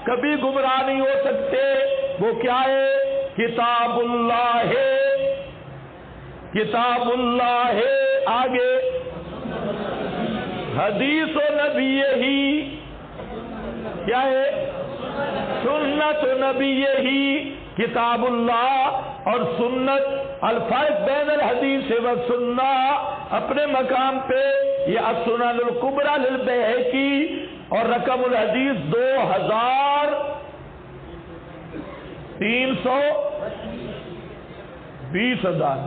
کبھی گمراہ نہیں ہو سکتے۔ وہ کیا ہے؟ کتاب اللہ ہے، کتاب اللہ ہے، آگے حدیث و نبی ہی، کیا ہے؟ سنت و نبی ہی، کتاب اللہ اور سنت۔ الفرق بین الحدیث و سنہ اپنے مقام پہ یہ السنن الکبریٰ للبیہقی اور رقم الحدیث 2320,000۔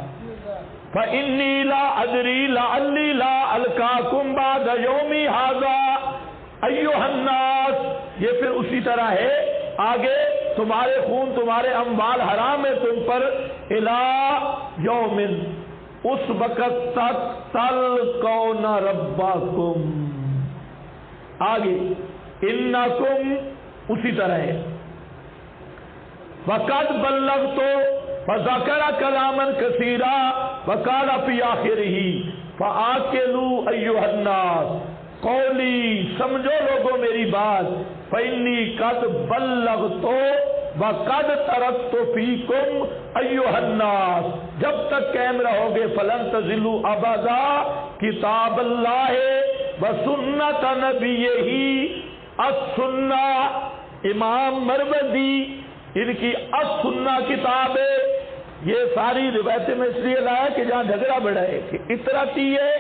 فإنی لا ادری لعلی لا القاکم بعد یومی ھذا ایھا الناس، یہ پھر اسی طرح ہے آگے، تمہارے خون تمہارے اموال حرام ہے تم پر، الی یوم، اس وقت تک تلقون ربکم، آگے انکم اسی طرح ہے۔ وقد بلغت فذکر کلاما کثیرا وقال فی آخرہ فآکلوا ایھا الناس قولی، سمجھو لوگوں میری بات، فإنی قد بلغت وقد ترکت فیکم ایھا الناس، جب تک قائم رہو گے فلن تضلوا ابدا، کتاب اللہ وسنت نبیہ السنہ۔ امام مروردی ان کی السنہ کتاب ہے، یہ ساری روایتیں میں اس لیے لایا کہ جہاں جھگڑا بڑھا ہے کہ اطرتی ہے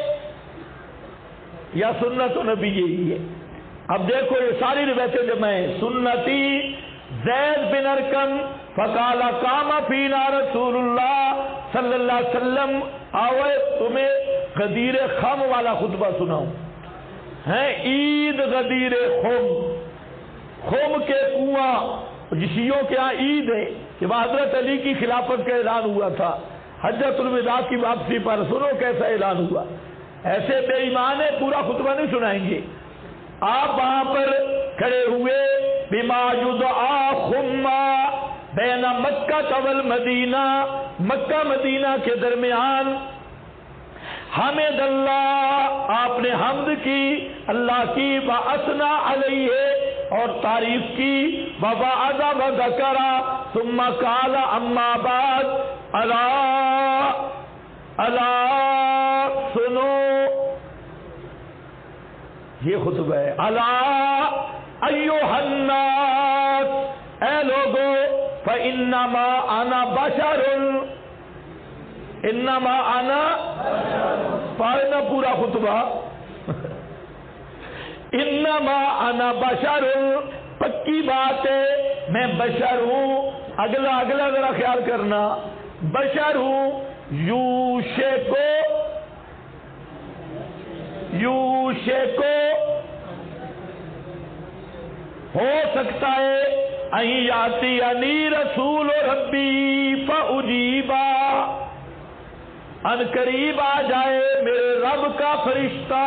یا سنت و نبی یہی ہے۔ اب دیکھو یہ ساری روایتیں جب میں سنتی زید بن ارکم فقال قام فینا رسول اللہ صلی اللہ علیہ وسلم آوے تمہیں غدیر خم والا خطبہ سناؤں ہے عید غدیر خم کے کنواں شیعوں کے ہاں عید ہے کہ حضرت علی کی خلافت کا اعلان ہوا تھا حجۃ الوداع کی واپسی پر سنو کیسا اعلان ہوا ایسے بے ایمان ہے پورا خطبہ نہیں سنائیں گے آپ وہاں پر کھڑے ہوئے بما یدعا خما بین مکہ والمدینہ مکہ مدینہ کے درمیان حمد اللہ آپ نے حمد کی اللہ کی واثنا علیہ اور تعریف کی ووعظ وذکر ثم قال اما بعد الا سنو یہ خطبہ ہے الا ایھا الناس اے لوگو فانما انا بشر انما انا پڑھنا پورا خطبہ انما انا بشر پکی بات ہے میں بشر ہوں اگلا ذرا خیال کرنا بشر ہوں یوشے کو ہو سکتا ہے ان یاتی رسول ربی فاجیبا ان قریب آ جائے میرے رب کا فرشتہ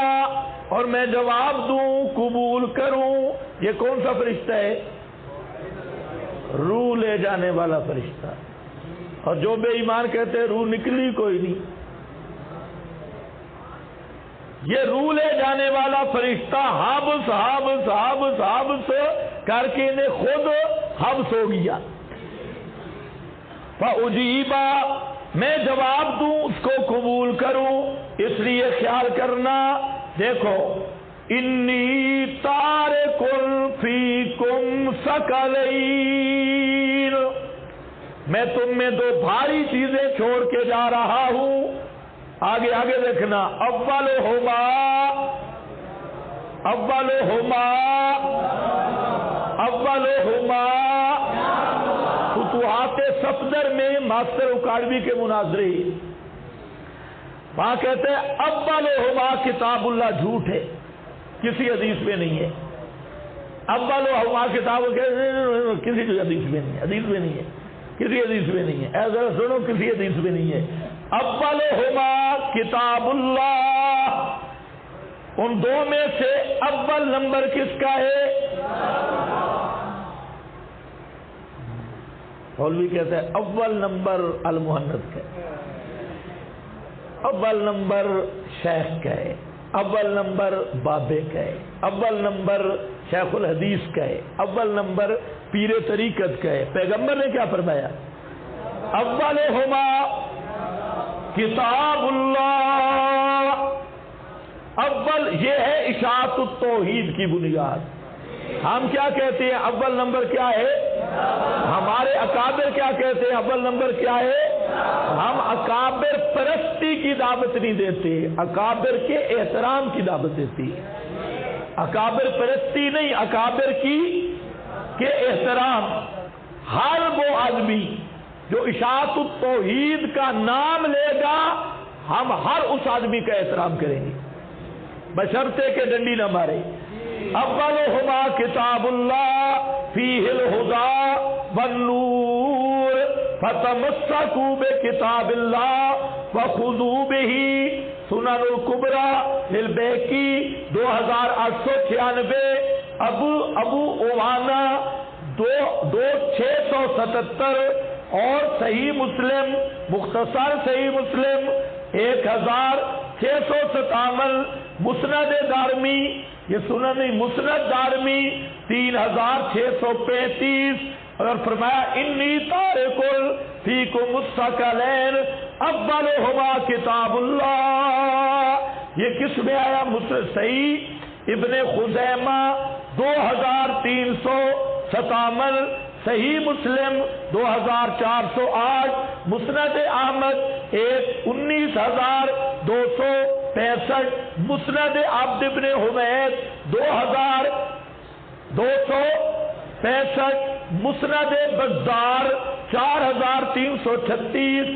اور میں جواب دوں قبول کروں یہ کون سا فرشتہ ہے روح لے جانے والا فرشتہ اور جو بے ایمان کہتے ہیں روح نکلی کوئی نہیں یہ روح لے جانے والا فرشتہ حبس کر کے انہیں خود حبس ہو گیا فاجیبا میں جواب دوں اس کو قبول کروں اس لیے خیال کرنا دیکھو انی تارک فیکم ثقلین میں تم میں دو بھاری چیزیں چھوڑ کے جا رہا ہوں آگے دیکھنا اولہما فتوحات صفدر میں ماسٹر اکاڑوی کے مناظرے وہاں کہتے ہیں اولہما کتاب اللہ جھوٹ ہے کسی حدیث میں نہیں ہے اولہما کتاب کسی حدیث میں نہیں ہے کسی حدیث میں نہیں ہے ایسا سنو کسی حدیث میں نہیں ہے اولہما کتاب اللہ ان دو میں سے اول نمبر کس کا ہے مولوی کہتے ہیں اول نمبر المحنت کا ہے اول نمبر شیخ کا ہے اول نمبر بابے کا ہے اول نمبر شیخ الحدیث کا ہے اول نمبر پیر طریقت کا ہے پیغمبر نے کیا فرمایا اولہما کتاب اللہ اول یہ ہے اشاعت التوحید کی بنیاد ہم کیا کہتے ہیں اول نمبر کیا ہے ہمارے اکابر کیا کہتے ہیں اول نمبر کیا ہے ہم اکابر پرستی کی دعوت نہیں دیتے اکابر کے احترام کی دعوت دیتے اکابر پرستی نہیں اکابر کے احترام ہر وہ آدمی جو اشاعت التوحید کا نام لے گا ہم ہر اس آدمی کا احترام کریں گے بشرطے کے ڈنڈی نہ مارے اولہما کتاب اللہ فیہ الہدی والنور فتمسکوا بکتاب اللہ وخذوا بہ سنن الکبری للبیہقی 2896 ابو عوانہ 2677 اور صحیح مسلم مختصر صحیح مسلم 1657 مسند دارمی یہ سنن مسند دارمی 3635 اور فرمایا انی تارک فیکم الثقلین اولہما کتاب اللہ یہ کس میں آیا صحیح ابن خزیمہ 2357 صحیح مسلم 2408 مسند احمد 19265 مسند عبد ابن حمید 2265 مسند بزار 4336,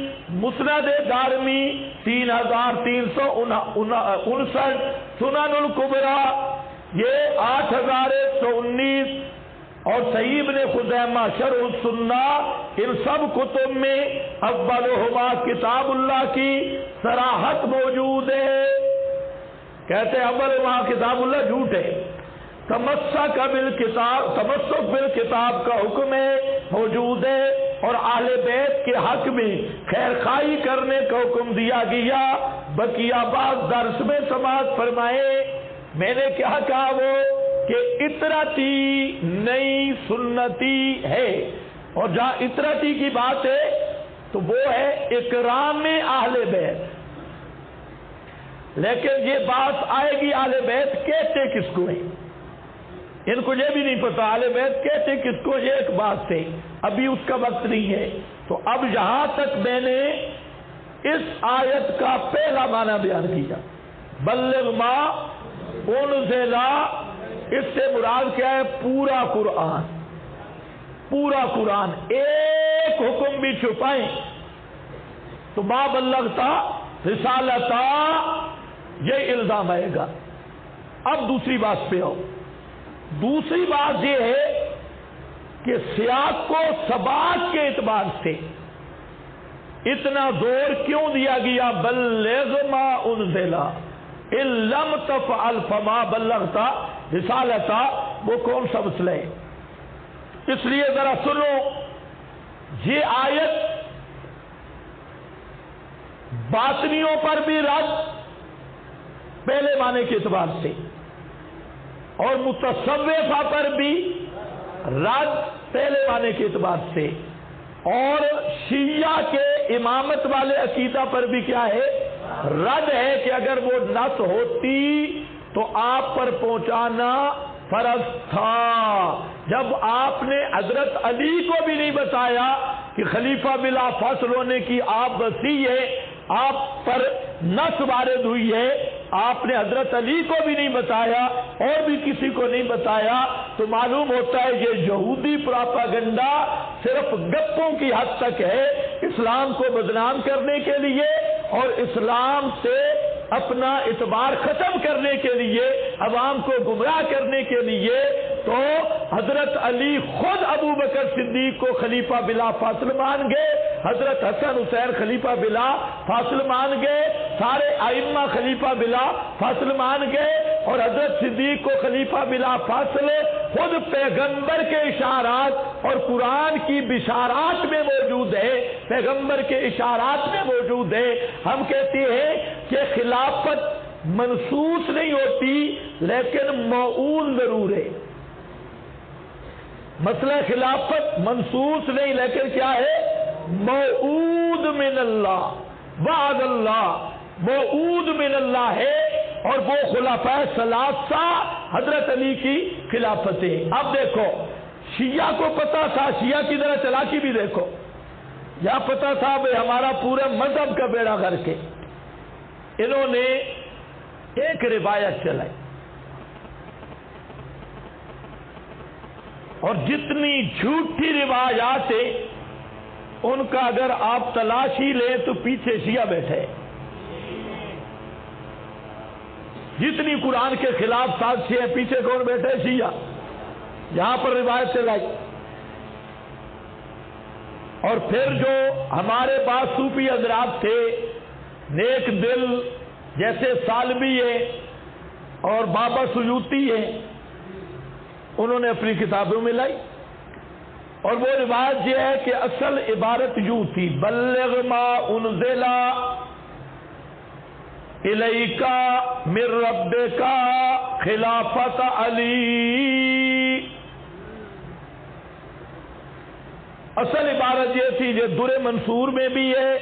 مسند دارمی 3359، سنن الکبریٰ یہ 8119، اور صحیح ابن خزیمہ شرح السنہ، ان سب کتب میں اولہما کتاب اللہ کی صراحت موجود ہے۔ کہتے ہیں اول وہاں کتاب اللہ جھوٹ ہے۔ تمسک بالکتاب کا حکم ہے موجود ہے، اور اہل بیت کے حق میں خیر خواہی کرنے کا حکم دیا گیا۔ بقیہ بعض درس میں سماعت فرمائے، میں نے کیا کہا وہ کہ اطرتی نئی سنتی ہے، اور جہاں اطرتی کی بات ہے تو وہ ہے اکرام اہل بیت، لیکن یہ بات آئے گی اہل بیت کہتے کس کو ہے، ان کو یہ بھی نہیں پتا اہل بیت کہتے کس کو، یہ ایک بات ہے، ابھی اس کا وقت نہیں ہے۔ تو اب یہاں تک میں نے اس آیت کا پہلا معنی بیان کیا، بلغ ما انزل، اس سے مراد کیا ہے؟ پورا قرآن، پورا قرآن، ایک حکم بھی چھپائیں تو ما بلغتا رسالتا، یہ الزام آئے گا۔ اب دوسری بات پہ آؤ۔ دوسری بات یہ ہے کہ سیاق کو سباق کے اعتبار سے اتنا زور کیوں دیا گیا؟ بلغ ما انزل ان لم تفعل فما بلغتا رسالتا، وہ کون سا مسئلہ ہے؟ اس لیے ذرا سنو، یہ آیت باطنیوں پر بھی رد پہلے معنی کے اعتبار سے، اور متصوفہ پر بھی رد پہلے معنی کے اعتبار سے، اور شیعہ کے امامت والے عقیدہ پر بھی کیا ہے؟ رد ہے کہ اگر وہ نص ہوتی تو آپ پر پہنچانا فرض تھا۔ جب آپ نے حضرت علی کو بھی نہیں بتایا کہ خلیفہ بلا فصل ہونے کی آپ وصی ہے، آپ پر نص وارد ہوئی ہے، آپ نے حضرت علی کو بھی نہیں بتایا اور بھی کسی کو نہیں بتایا، تو معلوم ہوتا ہے یہ یہودی پراپاگنڈا صرف گپوں کی حد تک ہے، اسلام کو بدنام کرنے کے لیے اور اسلام سے اپنا اعتبار ختم کرنے کے لیے، عوام کو گمراہ کرنے کے لیے۔ تو حضرت علی خود ابو بکر صدیق کو خلیفہ بلا فاصل مان گئے، حضرت حسن حسین خلیفہ بلا فاصل مان گئے، سارے ائمہ خلیفہ بلا فاصل مان گئے، اور حضرت صدیق کو خلیفہ بلا فاصل خود پیغمبر کے اشارات اور قرآن کی بشارات میں موجود ہے، پیغمبر کے اشارات میں موجود ہے۔ ہم کہتے ہیں کہ خلافت منسوخ نہیں ہوتی لیکن موعود ضرور ہے۔ مسئلہ خلافت منسوخ نہیں لیکن کیا ہے؟ موعود من اللہ، وعد اللہ، موعود من اللہ ہے، اور وہ خلفائے ثلاثہ حضرت علی کی خلافت ہے۔ اب دیکھو شیعہ کو پتا تھا، شیعہ کی طرح چلاکی بھی دیکھو، یا پتا تھا بھئی ہمارا پورا مذہب کا بیڑا غرق ہے، انہوں نے ایک روایت چلائی، اور جتنی جھوٹی روایات ہیں ان کا اگر آپ تلاشی لیں تو پیچھے شیعہ بیٹھے، جتنی قرآن کے خلاف سازشیں ہیں پیچھے کون بیٹھے؟ شیعہ۔ یہاں پر روایت چلائی، اور پھر جو ہمارے پاس صوفی حضرات تھے نیک دل جیسے سالبی ہے اور بابا سیوطی ہے، انہوں نے اپنی کتابوں میں لائی، اور وہ روایت یہ ہے کہ اصل عبارت یوں تھی، بلغ ما انزل الیک من ربک خلافت علی۔ اصل عبارت یہ تھی، یہ در منصور میں بھی ہے،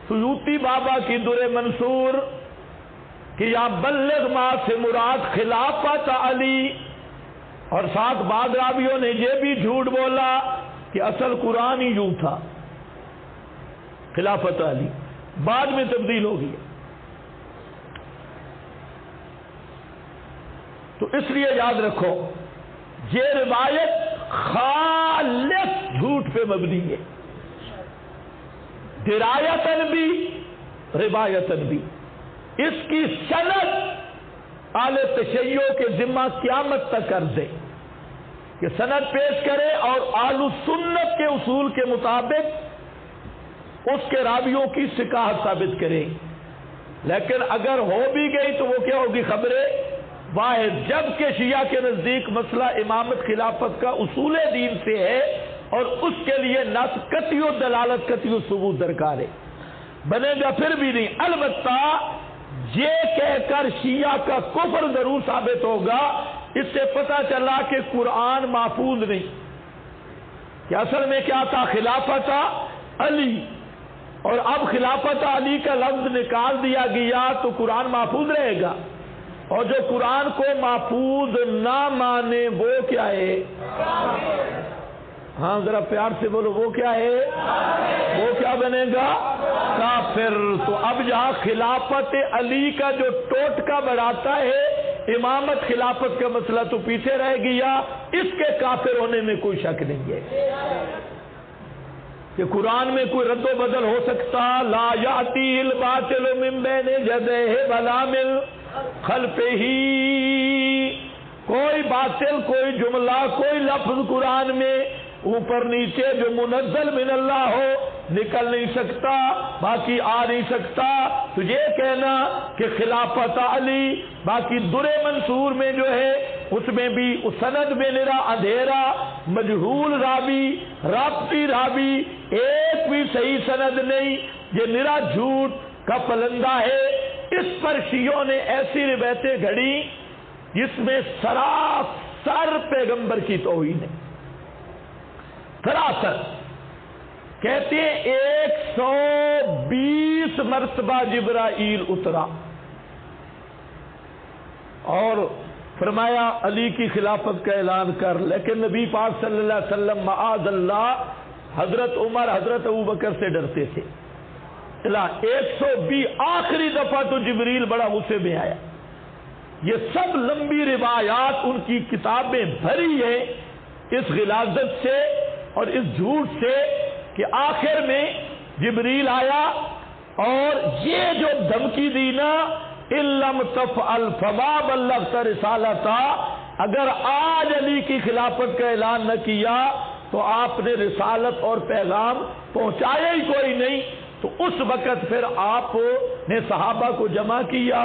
سیوطی بابا کی در منصور، کہ یا بلغ ما سے مراد خلافت علی، اور ساتھ بعض راویوں نے یہ بھی جھوٹ بولا کہ اصل قرآن ہی یوں تھا، خلافت علی، بعد میں تبدیل ہو گئی۔ تو اس لیے یاد رکھو یہ روایت خالص جھوٹ پہ مبنی ہے، درایتن بھی روایتن بھی۔ اس کی سند اہل تشیع کے ذمہ قیامت تک کر دے کہ سند پیش کرے اور اہل سنت کے اصول کے مطابق اس کے راویوں کی صحت ثابت کرے۔ لیکن اگر ہو بھی گئی تو وہ کیا ہوگی؟ خبر واحد، جبکہ شیعہ کے نزدیک مسئلہ امامت خلافت کا اصول دین سے ہے اور اس کے لیے نص قطعی و دلالت قطعی و ثبوت درکار ہے، بنے گا پھر بھی نہیں۔ البتہ یہ کہہ کر شیعہ کا کفر ضرور ثابت ہوگا، اس سے پتہ چلا کہ قرآن محفوظ نہیں، کہ اصل میں کیا تھا؟ خلافت علی، اور اب خلافت علی کا لفظ نکال دیا گیا تو قرآن محفوظ رہے گا، اور جو قرآن کو محفوظ نہ مانے وہ کیا ہے؟ ہاں ذرا پیار سے بولو، وہ کیا ہے؟ وہ کیا بنے گا؟ کافر۔ تو اب یہاں خلافت علی کا جو ٹوٹکا بڑھاتا ہے، امامت خلافت کا مسئلہ تو پیچھے رہ گیا، اس کے کافر ہونے میں کوئی شک نہیں ہے کہ قرآن میں کوئی رد و بدل ہو سکتا۔ لا یاتی الباطل من بین یدیہ ولا من خلفہ، کوئی باطل، کوئی جملہ، کوئی لفظ قرآن میں اوپر نیچے جو منزل من اللہ ہو نکل نہیں سکتا، باقی آ نہیں سکتا۔ تو یہ کہنا کہ خلافت علی، باقی در منصور میں جو ہے اس میں بھی اس سند میں نرا اندھیرا، مجہول راوی، رابطی راوی، ایک بھی صحیح سند نہیں، یہ نرا جھوٹ کا پلندہ ہے۔ اس پر شیعوں نے ایسی روایتیں گھڑی جس میں سراسر پیغمبر کی توہین ہے، سراسر۔ کہتے ہیں 120 مرتبہ جبرائیل اترا اور فرمایا علی کی خلافت کا اعلان کر، لیکن نبی پاک صلی اللہ علیہ وسلم معاذ اللہ حضرت عمر، حضرت ابوبکر سے ڈرتے تھے۔ 120 آخری دفعہ تو جبریل بڑا غصے میں آیا۔ یہ سب لمبی روایات ان کی کتابیں بھری ہیں اس غلاظت سے اور اس جھوٹ سے کہ آخر میں جبریل آیا اور یہ جو دھمکی دی نا، ان لم تفعل فما بلغت رسالتا، اگر آج علی کی خلافت کا اعلان نہ کیا تو آپ نے رسالت اور پیغام پہنچایا ہی کوئی نہیں۔ تو اس وقت پھر آپ نے صحابہ کو جمع کیا،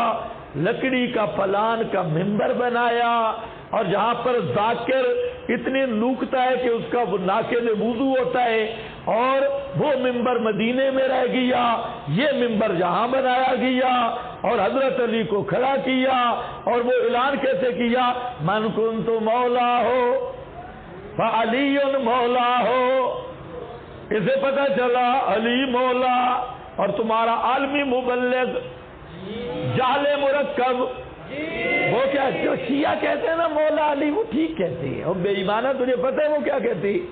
لکڑی کا پلان کا ممبر بنایا، اور جہاں پر ذاکر اتنی نوکتا ہے کہ اس کا ناقد وضو ہوتا ہے، اور وہ ممبر مدینے میں رہ گیا، یہ ممبر جہاں بنایا گیا، اور حضرت علی کو کھڑا کیا، اور وہ اعلان کیسے کیا؟ من کنت مولا ہو فعلی مولا ہو۔ اسے پتہ چلا علی مولا اور تمہارا عالمی مبلغ جہل مرکب، وہ کیا جو شیعہ کہتے ہیں نا مولا علی، وہ ٹھیک کہتے ہیں، اور بے ایمانہ تجھے پتہ ہے وہ کیا کہتے ہیں؟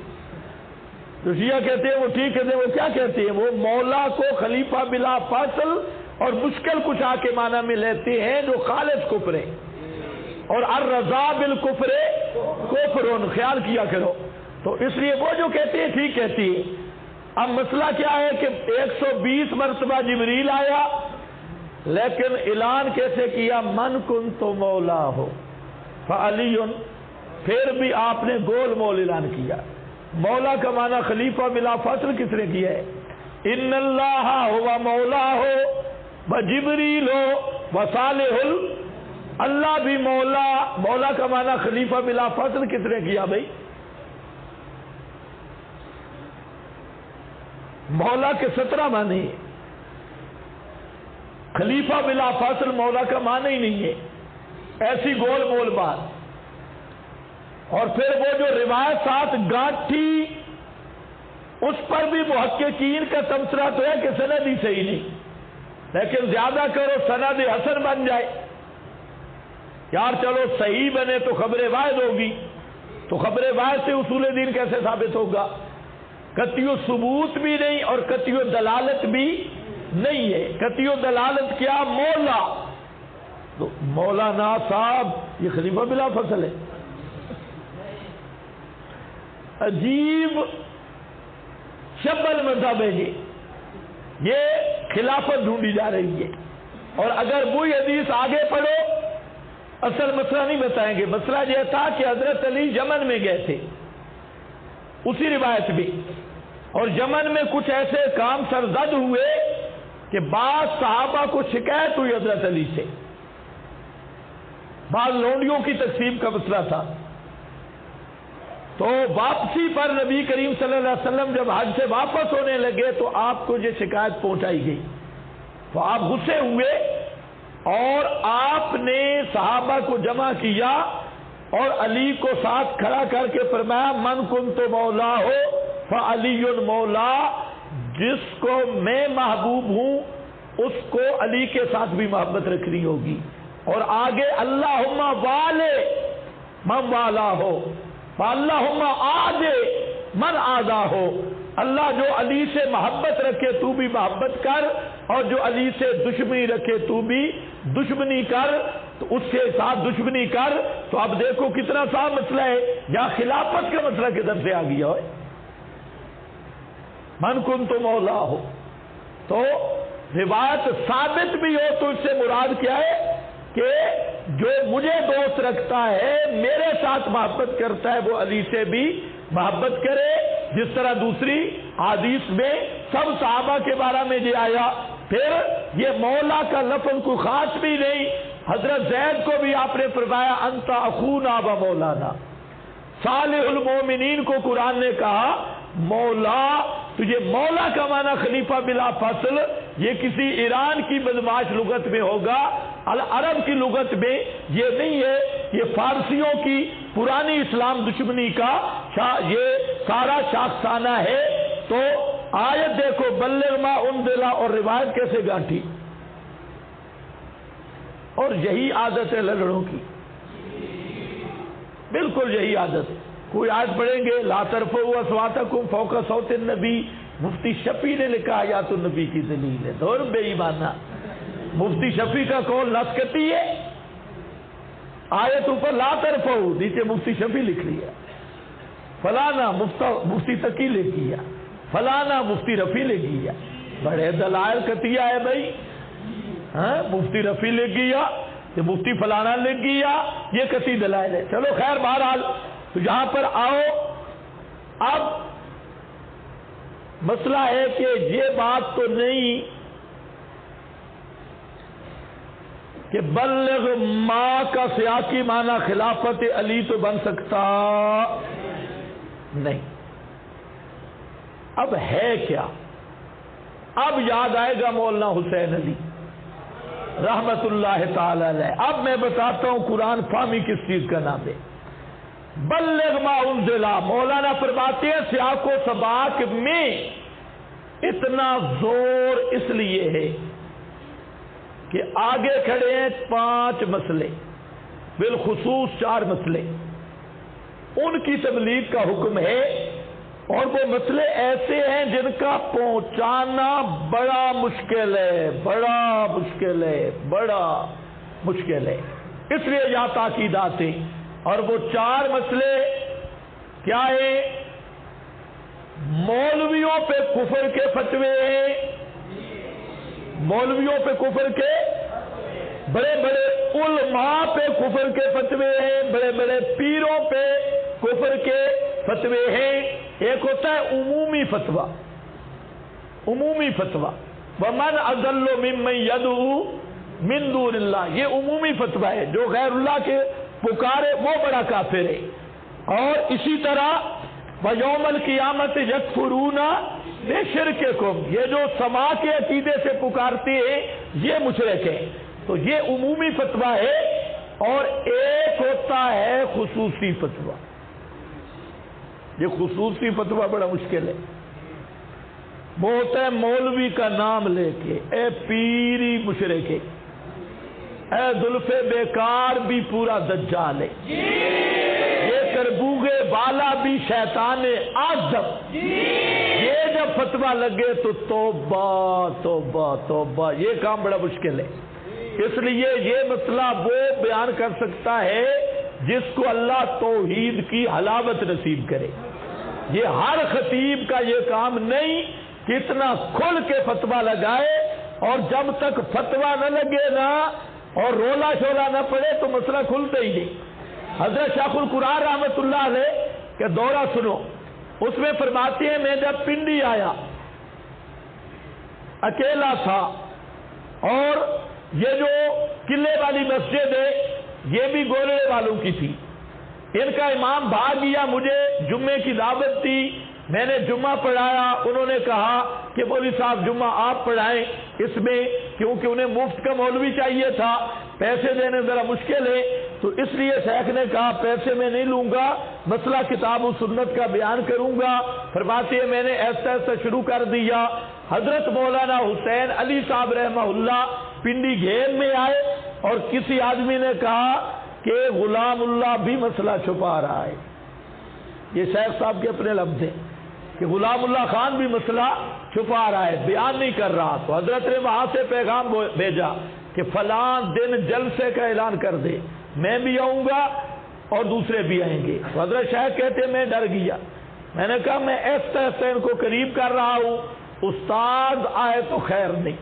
جو شیعہ کہتے ہیں وہ ٹھیک کہتے ہیں، وہ کیا کہتے ہیں؟ وہ مولا کو خلیفہ بلا فاصل اور مشکل کشا کے معنی میں لیتے ہیں، جو خالص کفر ہے، اور الرضا بالکفر کفر، خیال کیا کرو۔ تو اس لیے وہ جو کہتے ہیں ٹھیک کہتی ہے۔ اب مسئلہ کیا ہے کہ 120 مرتبہ جبریل آیا، لیکن اعلان کیسے کیا؟ من کنت مولا ہو فعلی، پھر بھی آپ نے گول مول اعلان کیا۔ مولا کا معنی خلیفہ بلا فاصل کس نے کیا ہے؟ ان اللہ ہوا مولا ہو وجبریل ہو وصالح، اللہ بھی مولا، مولا کا معنی خلیفہ بلا فاصل کس نے کیا بھائی؟ مولا کے 17 معنی ہیں، خلیفہ بلا فاصل مولا کا معنی ہی نہیں ہے، ایسی گول مول بات۔ اور پھر وہ جو روایت ساتھ گانٹھی، اس پر بھی محققین کا تبصرہ تو ہے کہ سند ہی صحیح نہیں، لیکن زیادہ کرو سند حسن بن جائے، یار چلو صحیح بنے تو خبر واحد ہوگی، تو خبر واحد سے اصول دین کیسے ثابت ہوگا؟ قطعی ثبوت بھی نہیں اور قطعی دلالت بھی نہیں ہے۔ قطعی دلالت کیا؟ مولا، تو مولانا صاحب یہ خلیفہ بلا فاصل ہے۔ عجیب شبل مذہب ہے یہ، یہ خلافت ڈھونڈی جا رہی ہے. اور اگر وہی حدیث آگے پڑھو اصل مسئلہ نہیں بتائیں گے. مسئلہ یہ تھا کہ حضرت علی یمن میں گئے تھے اسی روایت میں, اور یمن میں کچھ ایسے کام سرزد ہوئے کہ بعض صحابہ کو شکایت ہوئی حضرت علی سے, بعض لونڈیوں کی تقسیم کا مسئلہ تھا. تو واپسی پر نبی کریم صلی اللہ علیہ وسلم جب حج سے واپس ہونے لگے تو آپ کو یہ شکایت پہنچائی گئی, تو آپ غصے ہوئے اور آپ نے صحابہ کو جمع کیا اور علی کو ساتھ کھڑا کر کے فرمایا من کنت مولا ہو فعلی مولا, جس کو میں محبوب ہوں اس کو علی کے ساتھ بھی محبت رکھنی ہوگی. اور آگے اللہم والے من والا ہو اللہم آدے من آدھا ہو, اللہ جو علی سے محبت رکھے تو بھی محبت کر, اور جو علی سے دشمنی رکھے تو بھی دشمنی کر, تو اس کے ساتھ دشمنی کر. تو اب دیکھو کتنا صاف مسئلہ ہے, یا خلافت کا مسئلہ کدھر سے آ گیا ہے. من کنت مولا ہو, تو روایت ثابت بھی ہو تو اس سے مراد کیا ہے کہ جو مجھے دوست رکھتا ہے میرے ساتھ محبت کرتا ہے وہ علی سے بھی محبت کرے. جس طرح دوسری حدیث میں سب صحابہ کے بارے میں یہ آیا. پھر یہ مولا کا لفظ کوئی خاص بھی نہیں, حضرت زید کو بھی آپ نے فرمایا انت اخونا و مولانا. صالح المومنین کو قرآن نے کہا مولا, تو یہ مولا کا معنی خلیفہ بلا فصل یہ کسی ایران کی بدماش لغت میں ہوگا, عرب کی لغت میں یہ نہیں ہے. یہ فارسیوں کی پرانی اسلام دشمنی کا یہ سارا شاخسانہ ہے. تو آیت دیکھو بلغ ما انزلا, اور روایت کیسے گانٹھی. اور یہی عادت ہے لڑوں کی, بالکل یہی عادت. کوئی آیت پڑھیں گے لا ترفعوا اصواتکم فوق صوت النبی, مفتی شفیع نے لکھا آیات النبی کی دلیل ہے. دور بے ایمانہ, مفتی شفیع کا قول نسکتی ہے. آیت اوپر لا ترفعوا, نیچے مفتی شفیع لکھ لیا, فلانا مفتی تقی لکھ گیا, فلانا مفتی رفیع لکھ گیا. بڑے دلائل قطعیہ ہے بھائی. مفتی رفیع لکھ گیا, یہ مفتی فلانا لکھ گیا, یہ قطعی دلائل ہے. چلو خیر, بہرحال تو یہاں پر آؤ. اب مسئلہ ہے کہ یہ بات تو نہیں کہ بلغ ما کا سیاقی معنی خلافت علی تو بن سکتا نہیں. اب ہے کیا؟ اب یاد آئے گا مولانا حسین علی رحمت اللہ تعالی علیہ. اب میں بتاتا ہوں قرآن فہمی کس چیز کا نام ہے. بلغ ما انزلا, مولانا فرماتے ہیں سیاق و سباق میں اتنا زور اس لیے ہے کہ آگے کھڑے ہیں 5 مسئلے, بالخصوص 4 مسئلے, ان کی تبلیغ کا حکم ہے. اور وہ مسئلے ایسے ہیں جن کا پہنچانا بڑا مشکل ہے, بڑا مشکل ہے, بڑا مشکل ہے. اس لیے یہاں تاکیدات ہیں. اور وہ 4 مسئلے کیا ہیں؟ مولویوں پہ کفر کے فتوے ہیں, مولویوں پہ کفر کے, بڑے بڑے علماء پہ کفر کے فتوے ہیں, بڑے بڑے پیروں پہ کفر کے فتوے ہیں. ایک ہوتا ہے عمومی فتویٰ, عمومی فتویٰ, وَمَنْ أَضَلُّ مِمَّنْ يَدْعُو مِن دُونِ اللَّهِ, یہ عمومی فتویٰ ہے. جو غیر اللہ کے پکارے وہ بڑا کافر ہے. اور اسی طرح وَيَوْمَ الْقِيَامَةِ يَكْفُرُونَ بِشِرْكِكُمْ, یہ جو سما کے عقیدے سے پکارتے ہیں یہ مشرک ہے. تو یہ عمومی فتویٰ ہے. اور ایک ہوتا ہے خصوصی فتویٰ. یہ خصوصی فتویٰ بڑا مشکل ہے. وہ ہوتا ہے مولوی کا نام لے کے اے پیری مشرک ہے, اے زلف بیکار بھی پورا دجال ہے, یہ کربوگے والا بھی شیطان اعظم. یہ جب فتویٰ لگے تو توبہ توبہ توبہ, یہ کام بڑا مشکل ہے. اس لیے یہ مسئلہ وہ بیان کر سکتا ہے جس کو اللہ توحید کی حلاوت نصیب کرے. یہ ہر خطیب کا یہ کام نہیں کتنا کھل کے فتویٰ لگائے، اور جب تک فتویٰ نہ لگے نا اور رولا شولا نہ پڑے تو مسئلہ کھلتا ہی نہیں۔ حضرت شیخ القرآن رحمۃ اللہ علیہ کہ دورہ سنو، اس میں فرماتے ہیں میں جب پنڈی آیا اکیلا تھا، اور یہ جو قلعے والی مسجد ہے یہ بھی گولڑے والوں کی تھی، ان کا امام بھاگ گیا، مجھے جمعے کی دعوت دی، میں نے جمعہ پڑھایا، انہوں نے کہا کہ مولوی صاحب جمعہ آپ پڑھائیں، اس میں کیونکہ انہیں مفت کا مولوی چاہیے تھا، پیسے دینے ذرا مشکل ہے، تو اس لیے شیخ نے کہا پیسے میں نہیں لوں گا، مسئلہ کتاب و سنت کا بیان کروں گا۔ فرماتے ہیں میں نے ایسا ایسا شروع کر دیا، حضرت مولانا حسین علی صاحب رحمہ اللہ پنڈی گھیر میں آئے، اور کسی آدمی نے کہا کہ غلام اللہ بھی مسئلہ چھپا رہا ہے، یہ شیخ صاحب کے اپنے لفظ ہیں کہ غلام اللہ خان بھی مسئلہ چھپا رہا ہے، بیان نہیں کر رہا۔ تو حضرت نے وہاں سے پیغام بھیجا کہ فلاں دن جلسے کا اعلان کر دے، میں بھی آؤں گا اور دوسرے بھی آئیں گے۔ تو حضرت شیخ کہتے میں ڈر گیا، میں نے کہا میں ایسا ایسا ان کو قریب کر رہا ہوں، استاد آئے تو خیر نہیں،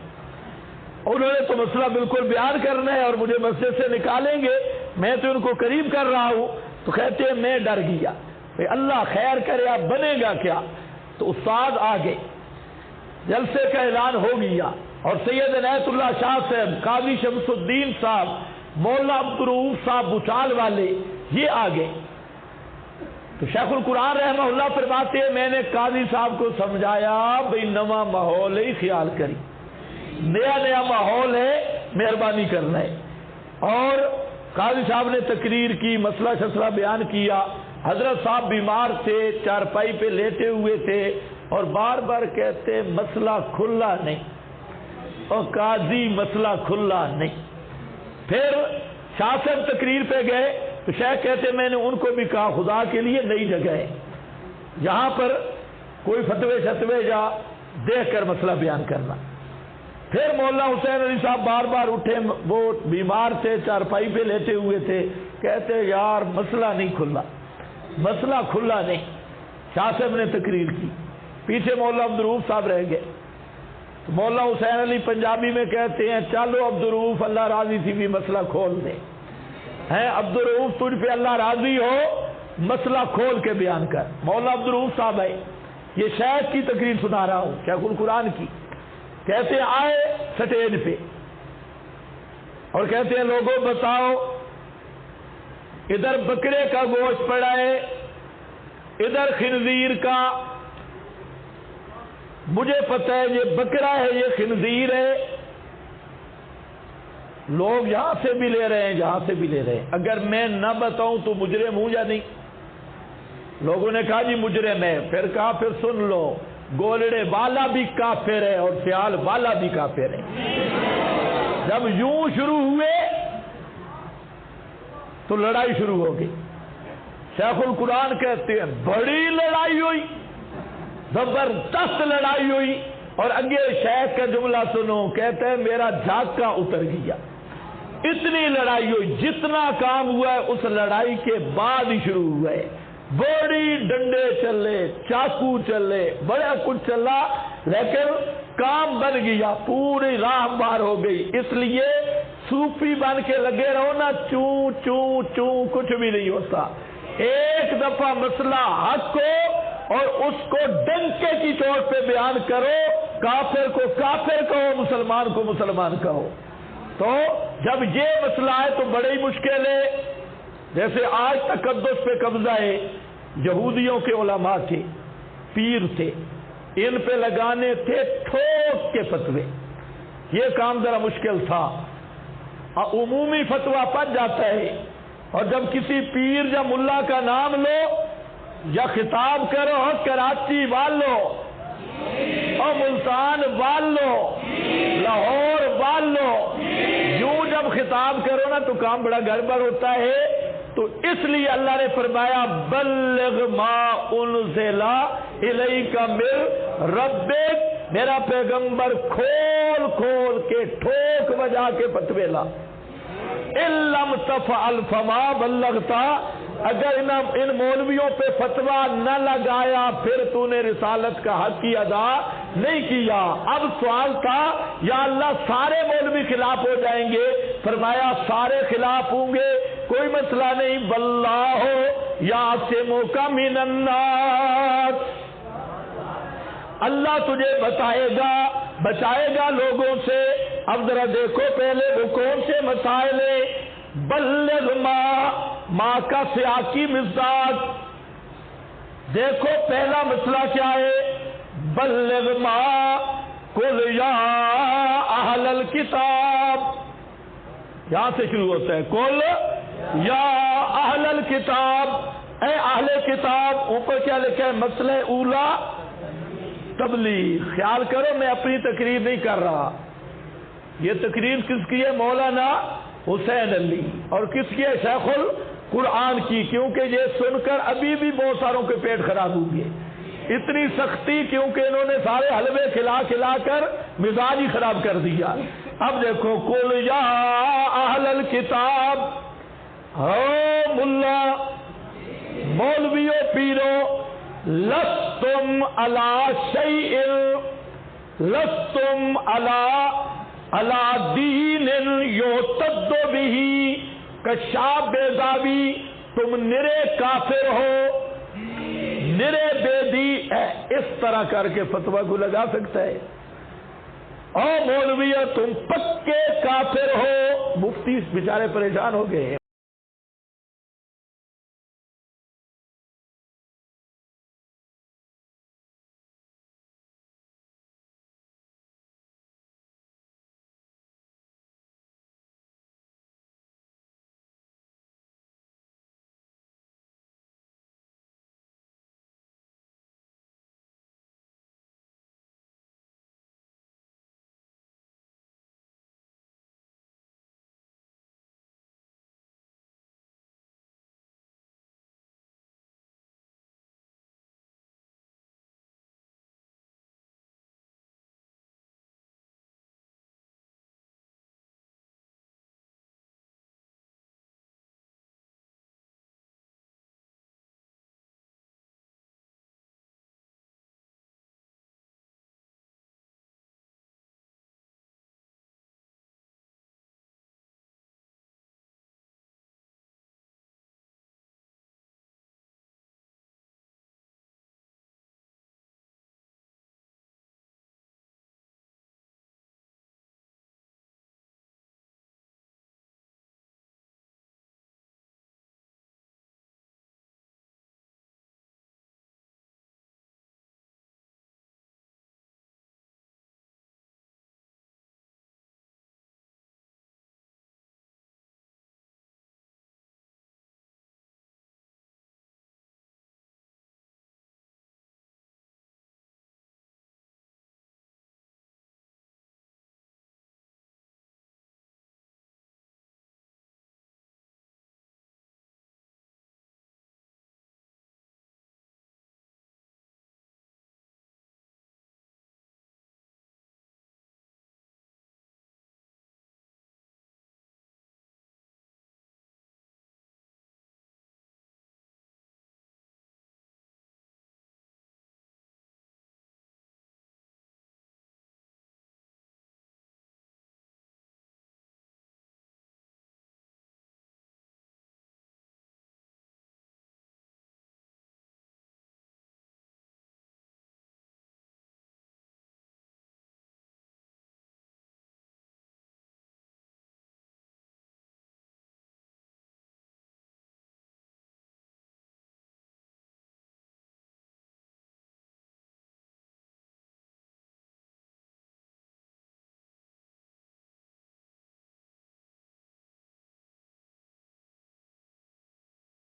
انہوں نے تو مسئلہ بالکل بیان کرنا ہے اور مجھے مسجد سے نکالیں گے، میں تو ان کو قریب کر رہا ہوں۔ تو کہتے ہیں میں ڈر گیا، اللہ خیر کرے اب بنے گا کیا؟ تو استاد آگے، جلسے کا اعلان ہو گیا، اور سید عنایت اللہ شاہ صاحب، قاضی شمس الدین صاحب، مولانا عبدالرؤوف صاحب بچال والے یہ آگے۔ تو شیخ القرآن رحمہ اللہ فرماتے ہیں میں نے قاضی صاحب کو سمجھایا بھئی نواں ماحول ہی خیال کری، نیا ماحول ہے، مہربانی کرنا ہے۔ اور قاضی صاحب نے تقریر کی، مسئلہ شسلہ بیان کیا، حضرت صاحب بیمار تھے، چارپائی پہ لیٹے ہوئے تھے، اور بار بار کہتے مسئلہ کھلا نہیں، اور قاضی مسئلہ کھلا نہیں۔ پھر شاہ صاحب تقریر پہ گئے تو شیخ کہتے میں نے ان کو بھی کہا خدا کے لیے نئی جگہ ہے، یہاں پر کوئی فتوے شتوے یا دیکھ کر مسئلہ بیان کرنا۔ پھر مولانا حسین علی صاحب بار بار اٹھے، وہ بیمار تھے، چارپائی پہ لیٹے ہوئے تھے، کہتے یار مسئلہ نہیں کھلا، مسئلہ کھلا نہیں۔ شاہ صاحب نے تقریر کی، پیچھے مولانا عبدالرؤوف صاحب رہ گئے، تو مولانا حسین علی پنجابی میں کہتے ہیں چلو عبدالرؤوف اللہ راضی تھی بھی مسئلہ کھول دے، ہیں عبدالرؤوف تجھ پہ اللہ راضی ہو مسئلہ کھول کے بیان کر۔ مولانا عبدالرؤوف صاحب ہے، یہ شیخ کی تقریر سنا رہا ہوں، شیخ القرآن کی، کہتے آئے سٹیج پہ اور کہتے ہیں لوگوں بتاؤ ادھر بکرے کا گوشت پڑا ہے، ادھر خنزیر کا، مجھے پتہ ہے یہ بکرا ہے یہ خنزیر ہے، لوگ یہاں سے بھی لے رہے ہیں یہاں سے بھی لے رہے ہیں، اگر میں نہ بتاؤں تو مجرم ہوں یا نہیں؟ لوگوں نے کہا جی مجرم ہے، پھر کہا پھر سن لو گولڑے والا بھی کافر ہے اور سیال والا بھی کافر ہے۔ جب یوں شروع ہوئے تو لڑائی شروع ہو گئی۔ شیخ القرآن کہتے ہیں بڑی لڑائی ہوئی، زبردست لڑائی ہوئی، اور اگے شیخ کا جملہ سنو، کہتے ہیں میرا جھاکا اتر گیا، اتنی لڑائی ہوئی، جتنا کام ہوا ہے اس لڑائی کے بعد ہی شروع ہوا ہے، بڑی ڈنڈے چلے، چاقو چلے، بڑا کچھ چلا، لیکن کام بن گیا، پوری راہ بار ہو گئی۔ اس لیے صوفی بن کے لگے رہو نا، چوں چوں چوں کچھ بھی نہیں ہوتا۔ ایک دفعہ مسئلہ حق کو اور اس کو ڈنکے کی چوٹ پہ بیان کرو، کافر کو کافر کہو، مسلمان کو مسلمان کہو۔ تو جب یہ مسئلہ ہے تو بڑی مشکل ہے، جیسے آج تقدس پہ قبضہ ہے، یہودیوں کے علماء تھے، پیر تھے، ان پہ لگانے تھے ٹھوک کے فتوے، یہ کام ذرا مشکل تھا، عمومی فتویٰ پڑ جاتا ہے، اور جب کسی پیر یا ملا کا نام لو یا خطاب کرو، کراچی والو اور ملتان والو، لاہور والو، یوں جب خطاب کرو نا تو کام بڑا گڑبڑ ہوتا ہے۔ تو اس لیے اللہ نے فرمایا بلغ ما انزل الیک من ربک، میرا پیغمبر کھول کھول کے ٹھوک بجا کے فتوے لا، ان لم تفعل فما بلغتا، اگر ان مولویوں پہ فتویٰ نہ لگایا پھر تو نے رسالت کا حق کی ادا نہیں کیا۔ اب سوال تھا یا اللہ سارے مولوی خلاف ہو جائیں گے؟ فرمایا سارے خلاف ہوں گے، کوئی مسئلہ نہیں، واللہ یعصمک من الناس، اللہ تجھے بچائے گا لوگوں سے۔ اب ذرا دیکھو پہلے وہ کون سے مسائل ہیں؟ بلغ ماں کا سیاقی مزاج، دیکھو پہلا مسئلہ کیا ہے؟ بلغ ما قل یا اہل الکتاب، یہاں سے شروع ہوتا ہے، قل یا اہل الکتاب، اے اہل کتاب۔ اوپر کیا لکھا ہے؟ مسئلہ اولا تبلیغ۔ خیال کرو میں اپنی تقریر نہیں کر رہا، یہ تقریر کس کی ہے؟ مولانا حسین علی، اور کس کی ہے؟ شیخ القرآن کی، کیونکہ یہ سن کر ابھی بھی بہت ساروں کے پیٹ خراب ہوئے، اتنی سختی کیونکہ انہوں نے سارے حلوے کھلا کر مزاج ہی خراب کر دیا۔ اب دیکھو قل یا اہل الکتاب، او ملا مولویو پیرو، لستم علی شیء، لستم علی دین یعتد بہ، کشاف بیضاوی تم نرے کافر ہو، نرے بے دی، اس طرح کر کے فتویٰ کو لگا سکتا ہے۔ او مولوی تم پکے کافر ہو، مفتی بیچارے پریشان ہو گئے۔